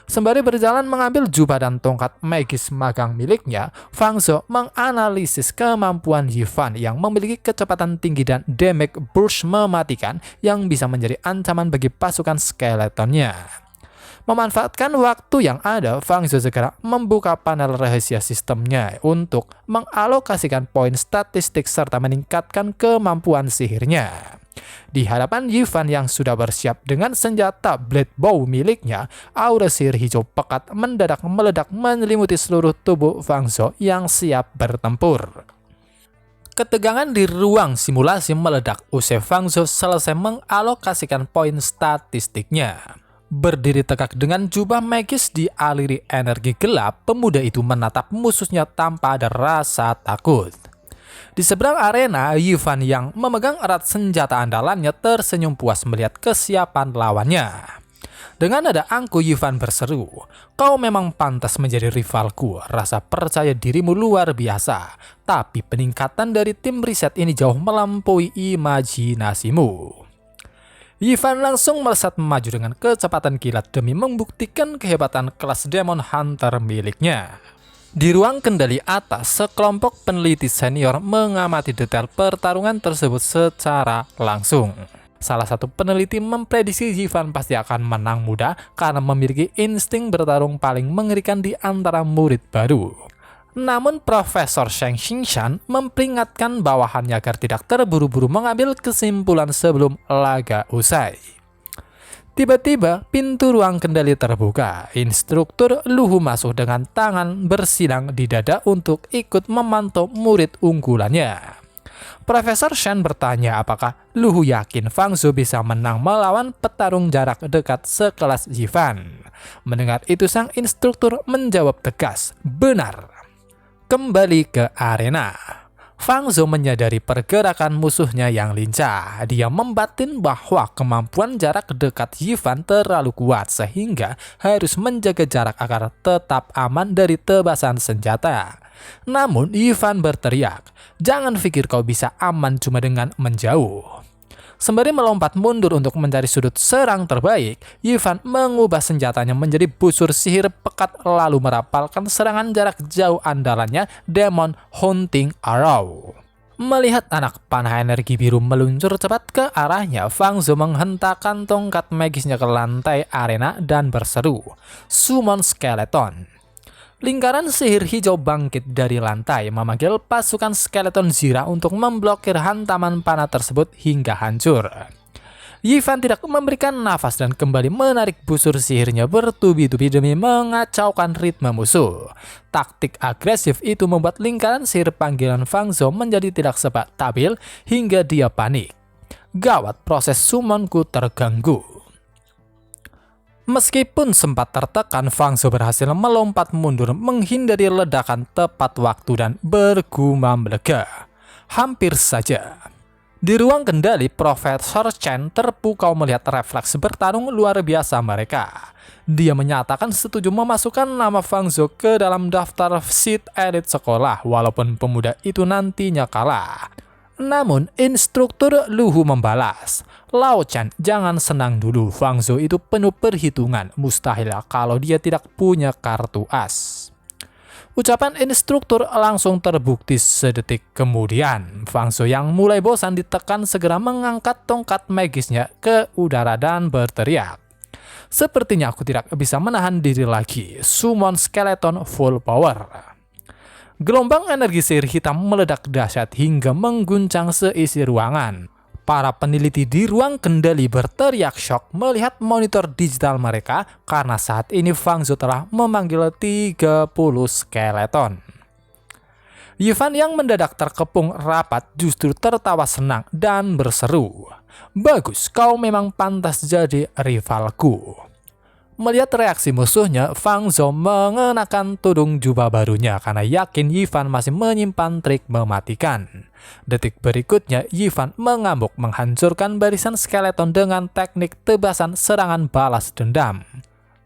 Sembari berjalan mengambil jubah dan tongkat magis magang miliknya, Fang Zhou menganalisis kemampuan Yifan yang memiliki kecepatan tinggi dan damage burst mematikan yang bisa menjadi ancaman bagi pasukan skeletonnya. Memanfaatkan waktu yang ada, Fang Zhou segera membuka panel rahasia sistemnya untuk mengalokasikan poin statistik serta meningkatkan kemampuan sihirnya. Di hadapan Yifan yang sudah bersiap dengan senjata blade bow miliknya, aura sihir hijau pekat mendadak meledak menyelimuti seluruh tubuh Fang Zhou yang siap bertempur. Ketegangan di ruang simulasi meledak usai Fang Zhou selesai mengalokasikan poin statistiknya. Berdiri tegak dengan jubah magis dialiri energi gelap, pemuda itu menatap musuhnya tanpa ada rasa takut. Di seberang arena, Yifan yang memegang erat senjata andalannya tersenyum puas melihat kesiapan lawannya. Dengan nada angkuh, Yifan berseru, "Kau memang pantas menjadi rivalku, rasa percaya dirimu luar biasa. Tapi peningkatan dari tim riset ini jauh melampaui imajinasimu." Yifan langsung melesat maju dengan kecepatan kilat demi membuktikan kehebatan kelas Demon Hunter miliknya. Di ruang kendali atas, sekelompok peneliti senior mengamati detail pertarungan tersebut secara langsung. Salah satu peneliti memprediksi Yifan pasti akan menang mudah karena memiliki insting bertarung paling mengerikan di antara murid baru. Namun Profesor Sheng Xingshan memperingatkan bawahannya agar tidak terburu-buru mengambil kesimpulan sebelum laga usai. Tiba-tiba, pintu ruang kendali terbuka. Instruktur Luhu masuk dengan tangan bersilang di dada untuk ikut memantau murid unggulannya. Profesor Shen bertanya apakah Luhu yakin Fang Zhou bisa menang melawan petarung jarak dekat sekelas Yifan. Mendengar itu, sang instruktur menjawab tegas, "Benar." Kembali ke arena. Fang Zhou menyadari pergerakan musuhnya yang lincah. Dia membatin bahwa kemampuan jarak dekat Yifan terlalu kuat sehingga harus menjaga jarak agar tetap aman dari tebasan senjata. Namun Yifan berteriak, "Jangan pikir kau bisa aman cuma dengan menjauh." Sembari melompat mundur untuk mencari sudut serang terbaik, Yifan mengubah senjatanya menjadi busur sihir pekat lalu merapalkan serangan jarak jauh andalannya, Demon Hunting Arrow. Melihat anak panah energi biru meluncur cepat ke arahnya, Fang Zhou menghentakkan tongkat magisnya ke lantai arena dan berseru, "Summon Skeleton." Lingkaran sihir hijau bangkit dari lantai, memanggil pasukan skeleton Zira untuk memblokir hantaman panah tersebut hingga hancur. Yifan tidak memberikan nafas dan kembali menarik busur sihirnya bertubi-tubi demi mengacaukan ritme musuh. Taktik agresif itu membuat lingkaran sihir panggilan Fang Zhou menjadi tidak stabil hingga dia panik. Gawat, proses summonku terganggu. Meskipun sempat tertekan, Fang Zhou berhasil melompat mundur menghindari ledakan tepat waktu dan bergumam lega. Hampir saja. Di ruang kendali, Profesor Chen terpukau melihat refleks bertarung luar biasa mereka. Dia menyatakan setuju memasukkan nama Fang Zhou ke dalam daftar seat elit sekolah walaupun pemuda itu nantinya kalah. Namun, instruktur Luhu membalas, "Lao Chen, jangan senang dulu. Fang Zhou itu penuh perhitungan. Mustahil kalau dia tidak punya kartu as." Ucapan instruktur langsung terbukti sedetik kemudian. Fang Zhou yang mulai bosan ditekan segera mengangkat tongkat magisnya ke udara dan berteriak, "Sepertinya aku tidak bisa menahan diri lagi. Summon Skeleton full power." Gelombang energi sihir hitam meledak dahsyat hingga mengguncang seisi ruangan. Para peneliti di ruang kendali berteriak syok melihat monitor digital mereka karena saat ini Fang Zhou telah memanggil 30 skeleton. Yifan yang mendadak terkepung rapat justru tertawa senang dan berseru, "Bagus, kau memang pantas jadi rivalku." Melihat reaksi musuhnya, Fang Zhou mengenakan tudung jubah barunya karena yakin Yifan masih menyimpan trik mematikan. Detik berikutnya, Yifan mengamuk menghancurkan barisan skeleton dengan teknik tebasan serangan balas dendam.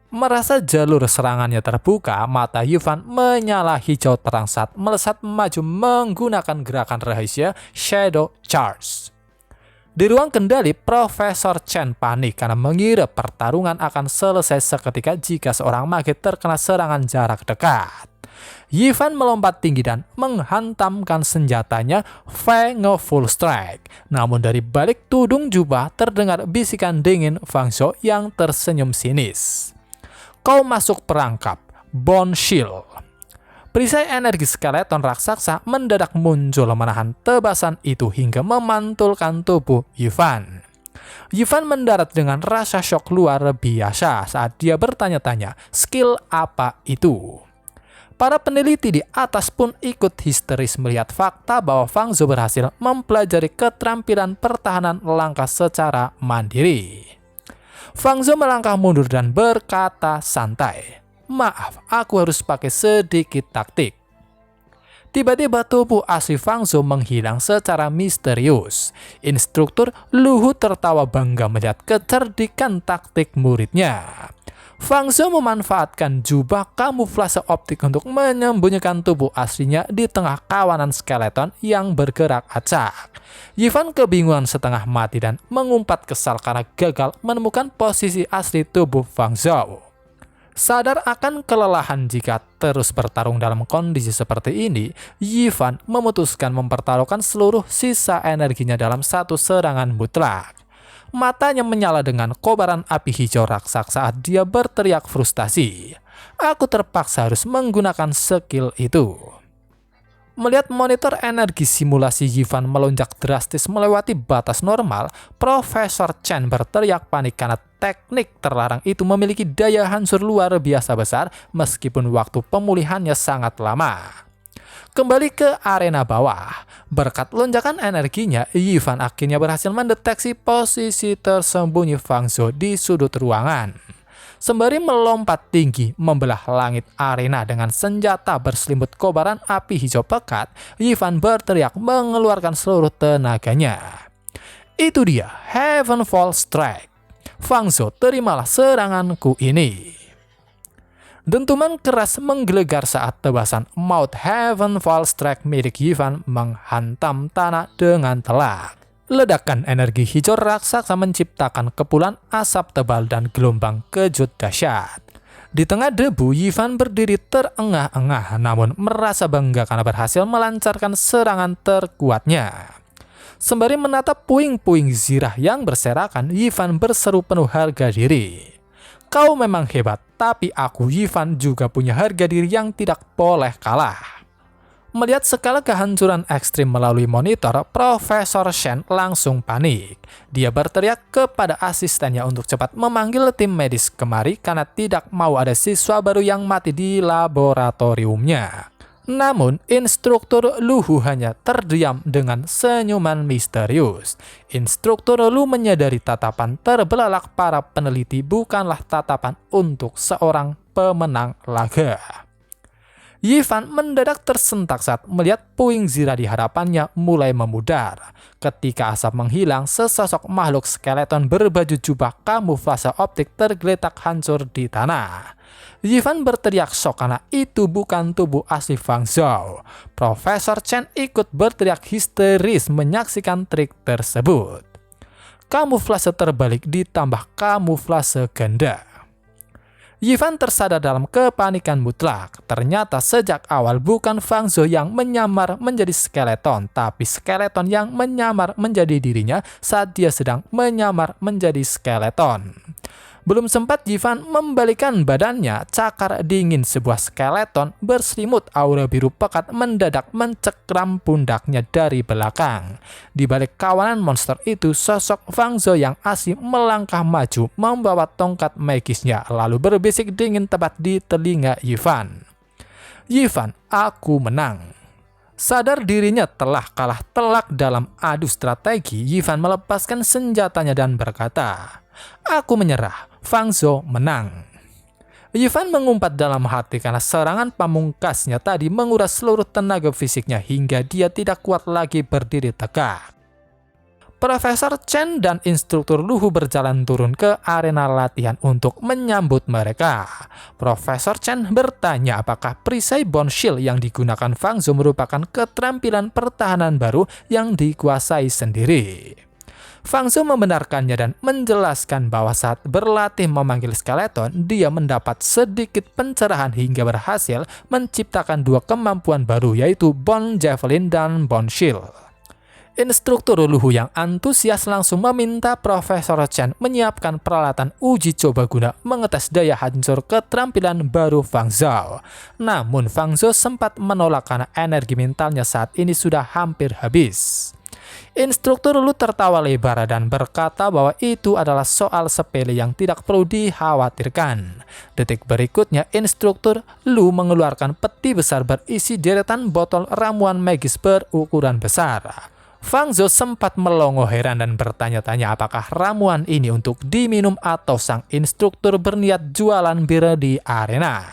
Merasa jalur serangannya terbuka, mata Yifan menyala hijau terang saat melesat maju menggunakan gerakan rahasia Shadow Charge. Di ruang kendali, Profesor Chen panik karena mengira pertarungan akan selesai seketika jika seorang mage terkena serangan jarak dekat. Yifan melompat tinggi dan menghantamkan senjatanya Feng Full Strike. Namun dari balik tudung jubah terdengar bisikan dingin Fang Zhou yang tersenyum sinis. "Kau masuk perangkap, Bone Shield." Perisai energi skeleton raksasa mendadak muncul menahan tebasan itu hingga memantulkan tubuh Yifan. Yifan mendarat dengan rasa syok luar biasa saat dia bertanya-tanya, skill apa itu? Para peneliti di atas pun ikut histeris melihat fakta bahwa Fang Zhou berhasil mempelajari keterampilan pertahanan langkah secara mandiri. Fang Zhou melangkah mundur dan berkata santai, "Maaf, aku harus pakai sedikit taktik." Tiba-tiba tubuh asli Fang Zhou menghilang secara misterius. Instruktur Luhu tertawa bangga melihat kecerdikan taktik muridnya. Fang Zhou memanfaatkan jubah kamuflase optik untuk menyembunyikan tubuh aslinya di tengah kawanan skeleton yang bergerak acak. Yifan kebingungan setengah mati dan mengumpat kesal karena gagal menemukan posisi asli tubuh Fang Zhou. Sadar akan kelelahan jika terus bertarung dalam kondisi seperti ini, Yifan memutuskan mempertaruhkan seluruh sisa energinya dalam satu serangan mutlak. Matanya menyala dengan kobaran api hijau raksasa saat dia berteriak frustasi. "Aku terpaksa harus menggunakan skill itu." Melihat monitor energi simulasi Yifan melonjak drastis melewati batas normal, Profesor Chen berteriak panik karena teknik terlarang itu memiliki daya hancur luar biasa besar meskipun waktu pemulihannya sangat lama. Kembali ke arena bawah, berkat lonjakan energinya, Yifan akhirnya berhasil mendeteksi posisi tersembunyi Fang Zhou di sudut ruangan. Sembari melompat tinggi membelah langit arena dengan senjata berselimut kobaran api hijau pekat, Yifan berteriak mengeluarkan seluruh tenaganya. "Itu dia, Heavenfall Strike. Fang Zhou, terimalah seranganku ini." Dentuman keras menggelegar saat tebasan maut Heavenfall Strike milik Yifan menghantam tanah dengan telak. Ledakan energi hijau raksasa menciptakan kepulan asap tebal dan gelombang kejut dahsyat. Di tengah debu, Yifan berdiri terengah-engah namun merasa bangga karena berhasil melancarkan serangan terkuatnya. Sembari menatap puing-puing zirah yang berserakan, Yifan berseru penuh harga diri. "Kau memang hebat, tapi aku Yifan juga punya harga diri yang tidak boleh kalah." Melihat skala kehancuran ekstrim melalui monitor, Profesor Shen langsung panik. Dia berteriak kepada asistennya untuk cepat memanggil tim medis kemari karena tidak mau ada siswa baru yang mati di laboratoriumnya. Namun, instruktur Luhu hanya terdiam dengan senyuman misterius. Instruktur Lu menyadari tatapan terbelalak para peneliti bukanlah tatapan untuk seorang pemenang laga. Yifan mendadak tersentak saat melihat puing zirah di hadapannya mulai memudar. Ketika asap menghilang, sesosok makhluk skeleton berbaju jubah kamuflase optik tergeletak hancur di tanah. Yifan berteriak shock karena itu bukan tubuh asli Fang Zhou. Profesor Chen ikut berteriak histeris menyaksikan trik tersebut. Kamuflase terbalik ditambah kamuflase ganda. Yifan tersadar dalam kepanikan mutlak. Ternyata sejak awal bukan Fang Zhou yang menyamar menjadi skeleton, tapi skeleton yang menyamar menjadi dirinya saat dia sedang menyamar menjadi skeleton. Belum sempat Yifan membalikan badannya, cakar dingin sebuah skeleton berselimut aura biru pekat mendadak mencekram pundaknya dari belakang. Di balik kawanan monster itu, sosok Fang Zhou yang asing melangkah maju membawa tongkat magisnya lalu berbisik dingin tepat di telinga Yifan. "Yifan, aku menang." Sadar dirinya telah kalah telak dalam adu strategi, Yifan melepaskan senjatanya dan berkata, "Aku menyerah, Fang Zhou menang." Yifan mengumpat dalam hati karena serangan pamungkasnya tadi menguras seluruh tenaga fisiknya hingga dia tidak kuat lagi berdiri tegak. Profesor Chen dan instruktur Luhu berjalan turun ke arena latihan untuk menyambut mereka. Profesor Chen bertanya apakah perisai Bone Shield yang digunakan Fang Zhou merupakan keterampilan pertahanan baru yang dikuasai sendiri. Fang Zhou membenarkannya dan menjelaskan bahwa saat berlatih memanggil skeleton, dia mendapat sedikit pencerahan hingga berhasil menciptakan dua kemampuan baru, yaitu Bone Javelin dan Bone Shield. Instruktur Luhu yang antusias langsung meminta Profesor Chen menyiapkan peralatan uji coba guna mengetes daya hancur keterampilan baru Fang Zhou. Namun Fang Zhou sempat menolak karena energi mentalnya saat ini sudah hampir habis. Instruktur Lu tertawa lebar dan berkata bahwa itu adalah soal sepele yang tidak perlu dikhawatirkan. Detik berikutnya, instruktur Lu mengeluarkan peti besar berisi deretan botol ramuan magis berukuran besar. Fang Zhou sempat melongo heran dan bertanya-tanya apakah ramuan ini untuk diminum atau sang instruktur berniat jualan bir di arena.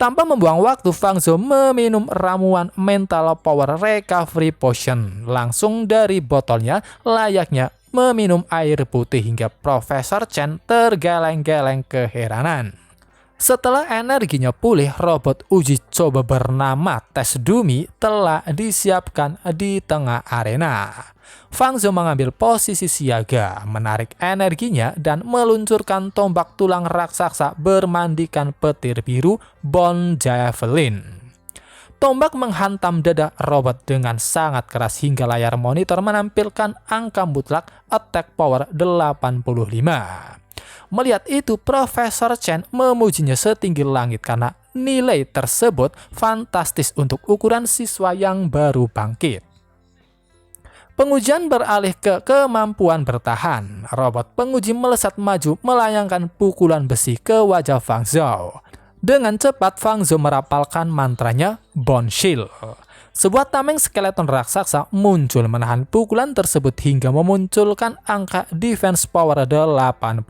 Tanpa membuang waktu, Fang Zhou meminum ramuan Mental Power Recovery Potion langsung dari botolnya layaknya meminum air putih hingga Profesor Chen tergeleng-geleng keheranan. Setelah energinya pulih, robot uji coba bernama Test Dummy telah disiapkan di tengah arena. Fang Zhou mengambil posisi siaga, menarik energinya dan meluncurkan tombak tulang raksasa bermandikan petir biru Bone Javelin. Tombak menghantam dada robot dengan sangat keras hingga layar monitor menampilkan angka mutlak attack power 85. Melihat itu, Profesor Chen memujinya setinggi langit karena nilai tersebut fantastis untuk ukuran siswa yang baru bangkit. Pengujian beralih ke kemampuan bertahan. Robot penguji melesat maju melayangkan pukulan besi ke wajah Fang Zhou. Dengan cepat, Fang Zhou merapalkan mantranya Bone Shield. Sebuah tameng skeleton raksasa muncul menahan pukulan tersebut hingga memunculkan angka defense power 80.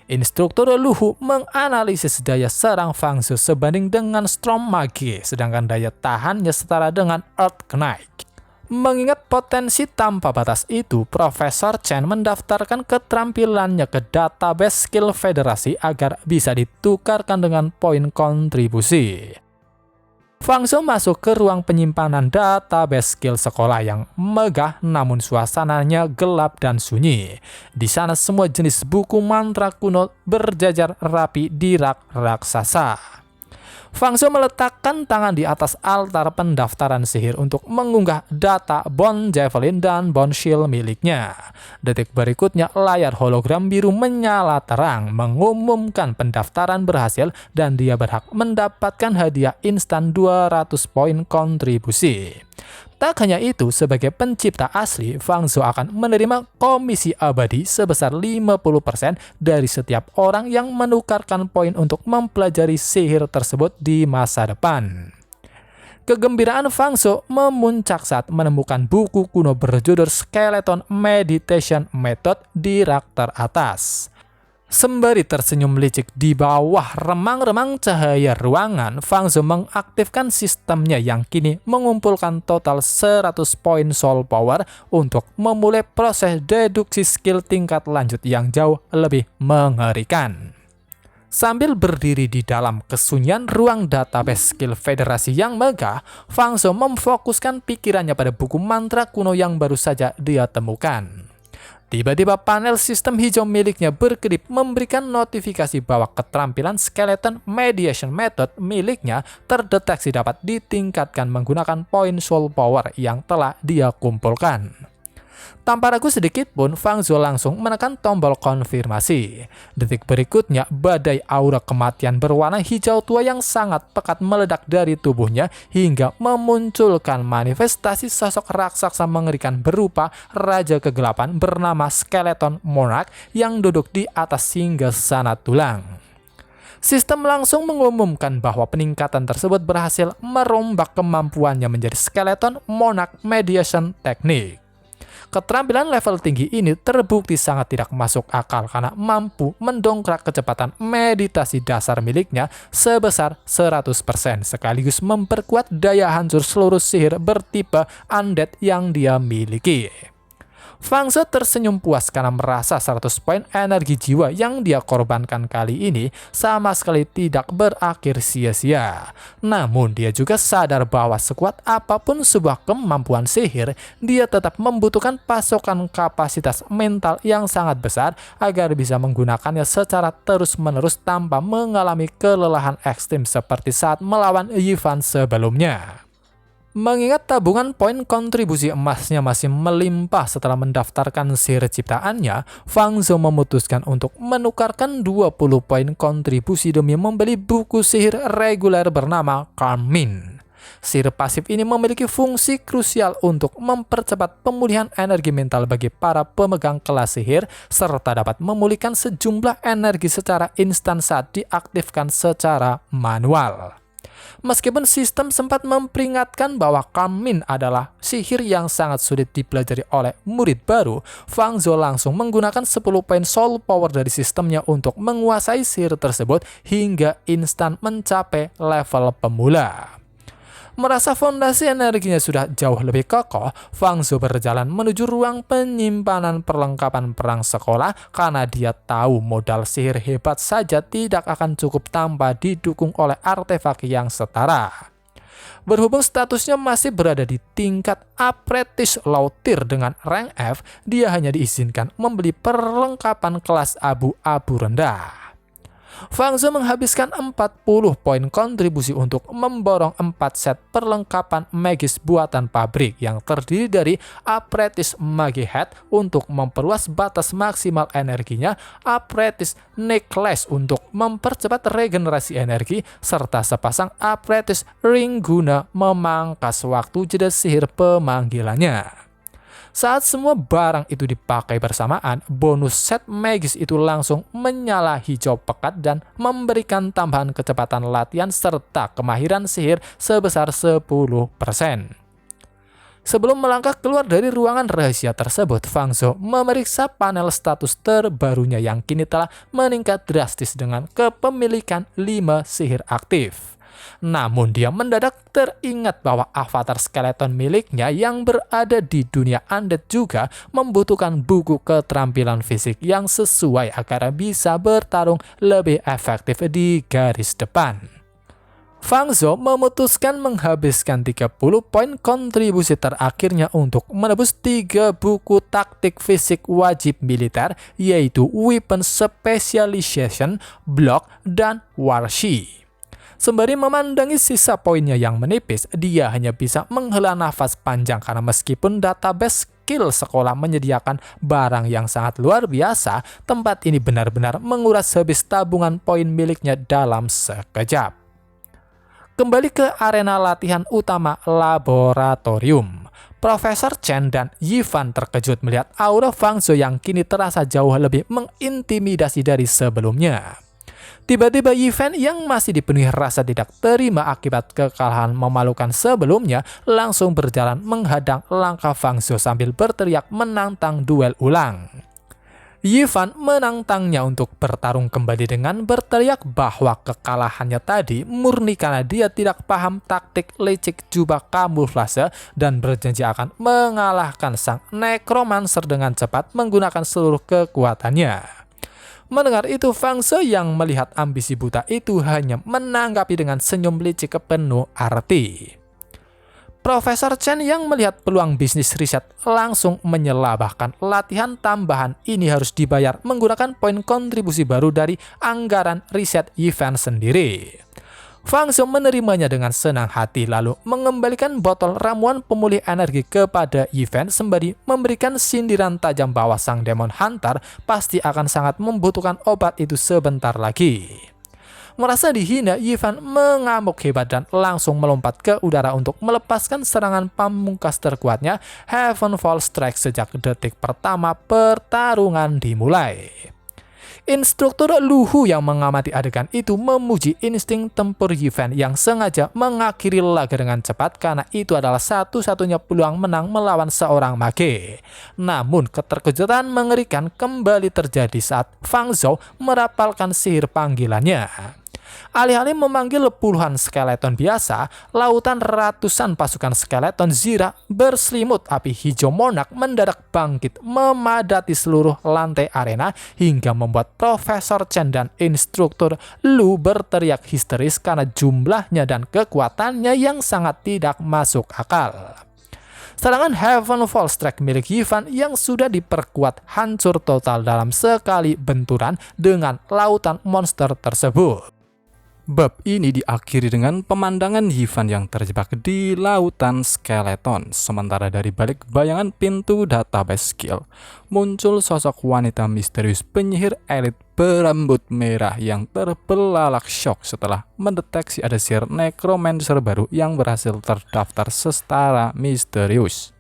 Instruktur Luhu menganalisis daya serang Fang Zhou sebanding dengan Storm Mage, sedangkan daya tahannya setara dengan Earth Knight. Mengingat potensi tanpa batas itu, Profesor Chen mendaftarkan keterampilannya ke database skill federasi agar bisa ditukarkan dengan poin kontribusi. Fang Zhou masuk ke ruang penyimpanan database skill sekolah yang megah namun suasananya gelap dan sunyi. Di sana semua jenis buku mantra kuno berjajar rapi di rak raksasa. Fang Zhou meletakkan tangan di atas altar pendaftaran sihir untuk mengunggah data Bone Javelin dan Bone Shield miliknya. Detik berikutnya, layar hologram biru menyala terang mengumumkan pendaftaran berhasil dan dia berhak mendapatkan hadiah instan 200 poin kontribusi. Tak hanya itu, sebagai pencipta asli, Fang Zhou akan menerima komisi abadi sebesar 50% dari setiap orang yang menukarkan poin untuk mempelajari sihir tersebut di masa depan. Kegembiraan Fang Zhou memuncak saat menemukan buku kuno berjudul Skeleton Meditation Method di rak teratas. Sembari tersenyum licik di bawah remang-remang cahaya ruangan, Fang Zhou mengaktifkan sistemnya yang kini mengumpulkan total 100 poin soul power untuk memulai proses deduksi skill tingkat lanjut yang jauh lebih mengerikan. Sambil berdiri di dalam kesunyian ruang database skill federasi yang megah, Fang Zhou memfokuskan pikirannya pada buku mantra kuno yang baru saja dia temukan. Tiba-tiba panel sistem hijau miliknya berkedip memberikan notifikasi bahwa keterampilan Skeleton Mediation Method miliknya terdeteksi dapat ditingkatkan menggunakan poin soul power yang telah dia kumpulkan. Tanpa ragu sedikit pun, Fang Zhou langsung menekan tombol konfirmasi. Detik berikutnya, badai aura kematian berwarna hijau tua yang sangat pekat meledak dari tubuhnya hingga memunculkan manifestasi sosok raksasa mengerikan berupa Raja Kegelapan bernama Skeleton Monarch yang duduk di atas singgasana tulang. Sistem langsung mengumumkan bahwa peningkatan tersebut berhasil merombak kemampuannya menjadi Skeleton Monarch Mediation Technique. Keterampilan level tinggi ini terbukti sangat tidak masuk akal karena mampu mendongkrak kecepatan meditasi dasar miliknya sebesar 100% sekaligus memperkuat daya hancur seluruh sihir bertipe undead yang dia miliki. Fang Zhou tersenyum puas karena merasa 100 poin energi jiwa yang dia korbankan kali ini sama sekali tidak berakhir sia-sia. Namun dia juga sadar bahwa sekuat apapun sebuah kemampuan sihir, dia tetap membutuhkan pasokan kapasitas mental yang sangat besar agar bisa menggunakannya secara terus-menerus tanpa mengalami kelelahan ekstrim seperti saat melawan Yifan sebelumnya. Mengingat tabungan poin kontribusi emasnya masih melimpah setelah mendaftarkan sihir ciptaannya, Fang Zhou memutuskan untuk menukarkan 20 poin kontribusi demi membeli buku sihir reguler bernama Karmin. Sihir pasif ini memiliki fungsi krusial untuk mempercepat pemulihan energi mental bagi para pemegang kelas sihir, serta dapat memulihkan sejumlah energi secara instan saat diaktifkan secara manual. Meskipun sistem sempat memperingatkan bahwa Karmin adalah sihir yang sangat sulit dipelajari oleh murid baru, Fang Zhou langsung menggunakan 10 poin soul power dari sistemnya untuk menguasai sihir tersebut hingga instan mencapai level pemula. Merasa fondasi energinya sudah jauh lebih kokoh, Fang Zhou berjalan menuju ruang penyimpanan perlengkapan perang sekolah karena dia tahu modal sihir hebat saja tidak akan cukup tanpa didukung oleh artefak yang setara. Berhubung statusnya masih berada di tingkat Apprentice Low Tier dengan rank F, dia hanya diizinkan membeli perlengkapan kelas abu-abu rendah. Fang Zhou menghabiskan 40 poin kontribusi untuk memborong 4 set perlengkapan magis buatan pabrik yang terdiri dari Apprentice Magi Head untuk memperluas batas maksimal energinya, Apprentice Necklace untuk mempercepat regenerasi energi, serta sepasang Apprentice Ring guna memangkas waktu jeda sihir pemanggilannya. Saat semua barang itu dipakai bersamaan, bonus set magis itu langsung menyala hijau pekat dan memberikan tambahan kecepatan latihan serta kemahiran sihir sebesar 10%. Sebelum melangkah keluar dari ruangan rahasia tersebut, Fang Zhou memeriksa panel status terbarunya yang kini telah meningkat drastis dengan kepemilikan 5 sihir aktif. Namun dia mendadak teringat bahwa avatar skeleton miliknya yang berada di dunia undead juga membutuhkan buku keterampilan fisik yang sesuai agar bisa bertarung lebih efektif di garis depan. Fang Zhou memutuskan menghabiskan 30 poin kontribusi terakhirnya untuk menebus 3 buku taktik fisik wajib militer, yaitu Weapon Specialization, Block, dan Warshi. Sembari memandangi sisa poinnya yang menipis, dia hanya bisa menghela nafas panjang karena meskipun database skill sekolah menyediakan barang yang sangat luar biasa, tempat ini benar-benar menguras habis tabungan poin miliknya dalam sekejap. Kembali ke arena latihan utama laboratorium. Profesor Chen dan Yifan terkejut melihat aura Fang Zhou yang kini terasa jauh lebih mengintimidasi dari sebelumnya. Tiba-tiba Yifan yang masih dipenuhi rasa tidak terima akibat kekalahan memalukan sebelumnya langsung berjalan menghadang langkah Fang Zhou sambil berteriak menantang duel ulang. Yifan menantangnya untuk bertarung kembali dengan berteriak bahwa kekalahannya tadi murni karena dia tidak paham taktik licik jubah kamuflase dan berjanji akan mengalahkan sang necromancer dengan cepat menggunakan seluruh kekuatannya. Mendengar itu, Fang Zhou yang melihat ambisi buta itu hanya menanggapi dengan senyum licik penuh arti. Profesor Chen yang melihat peluang bisnis riset langsung menyela, bahkan latihan tambahan ini harus dibayar menggunakan poin kontribusi baru dari anggaran riset Yifan sendiri. Fang Zhou menerimanya dengan senang hati lalu mengembalikan botol ramuan pemulih energi kepada Yifan sembari memberikan sindiran tajam bahwa sang Demon Hunter pasti akan sangat membutuhkan obat itu sebentar lagi. Merasa dihina, Yifan mengamuk hebat dan langsung melompat ke udara untuk melepaskan serangan pamungkas terkuatnya, Heavenfall Strike sejak detik pertama pertarungan dimulai. Instruktur Lu Hu yang mengamati adegan itu memuji insting tempur Yifan yang sengaja mengakhiri laga dengan cepat karena itu adalah satu-satunya peluang menang melawan seorang mage. Namun keterkejutan mengerikan kembali terjadi saat Fang Zhou merapalkan sihir panggilannya. Alih-alih memanggil puluhan skeleton biasa, lautan ratusan pasukan skeleton Zira berselimut api hijau Monarch mendadak bangkit memadati seluruh lantai arena hingga membuat Profesor Chen dan Instruktur Lu berteriak histeris karena jumlahnya dan kekuatannya yang sangat tidak masuk akal. Serangan Heavenfall Strike milik Yifan yang sudah diperkuat hancur total dalam sekali benturan dengan lautan monster tersebut. Bab ini diakhiri dengan pemandangan Yifan yang terjebak di lautan skeleton. Sementara dari balik bayangan pintu database skill, muncul sosok wanita misterius penyihir elit berambut merah yang terbelalak shock setelah mendeteksi ada sihir necromancer baru yang berhasil terdaftar secara misterius.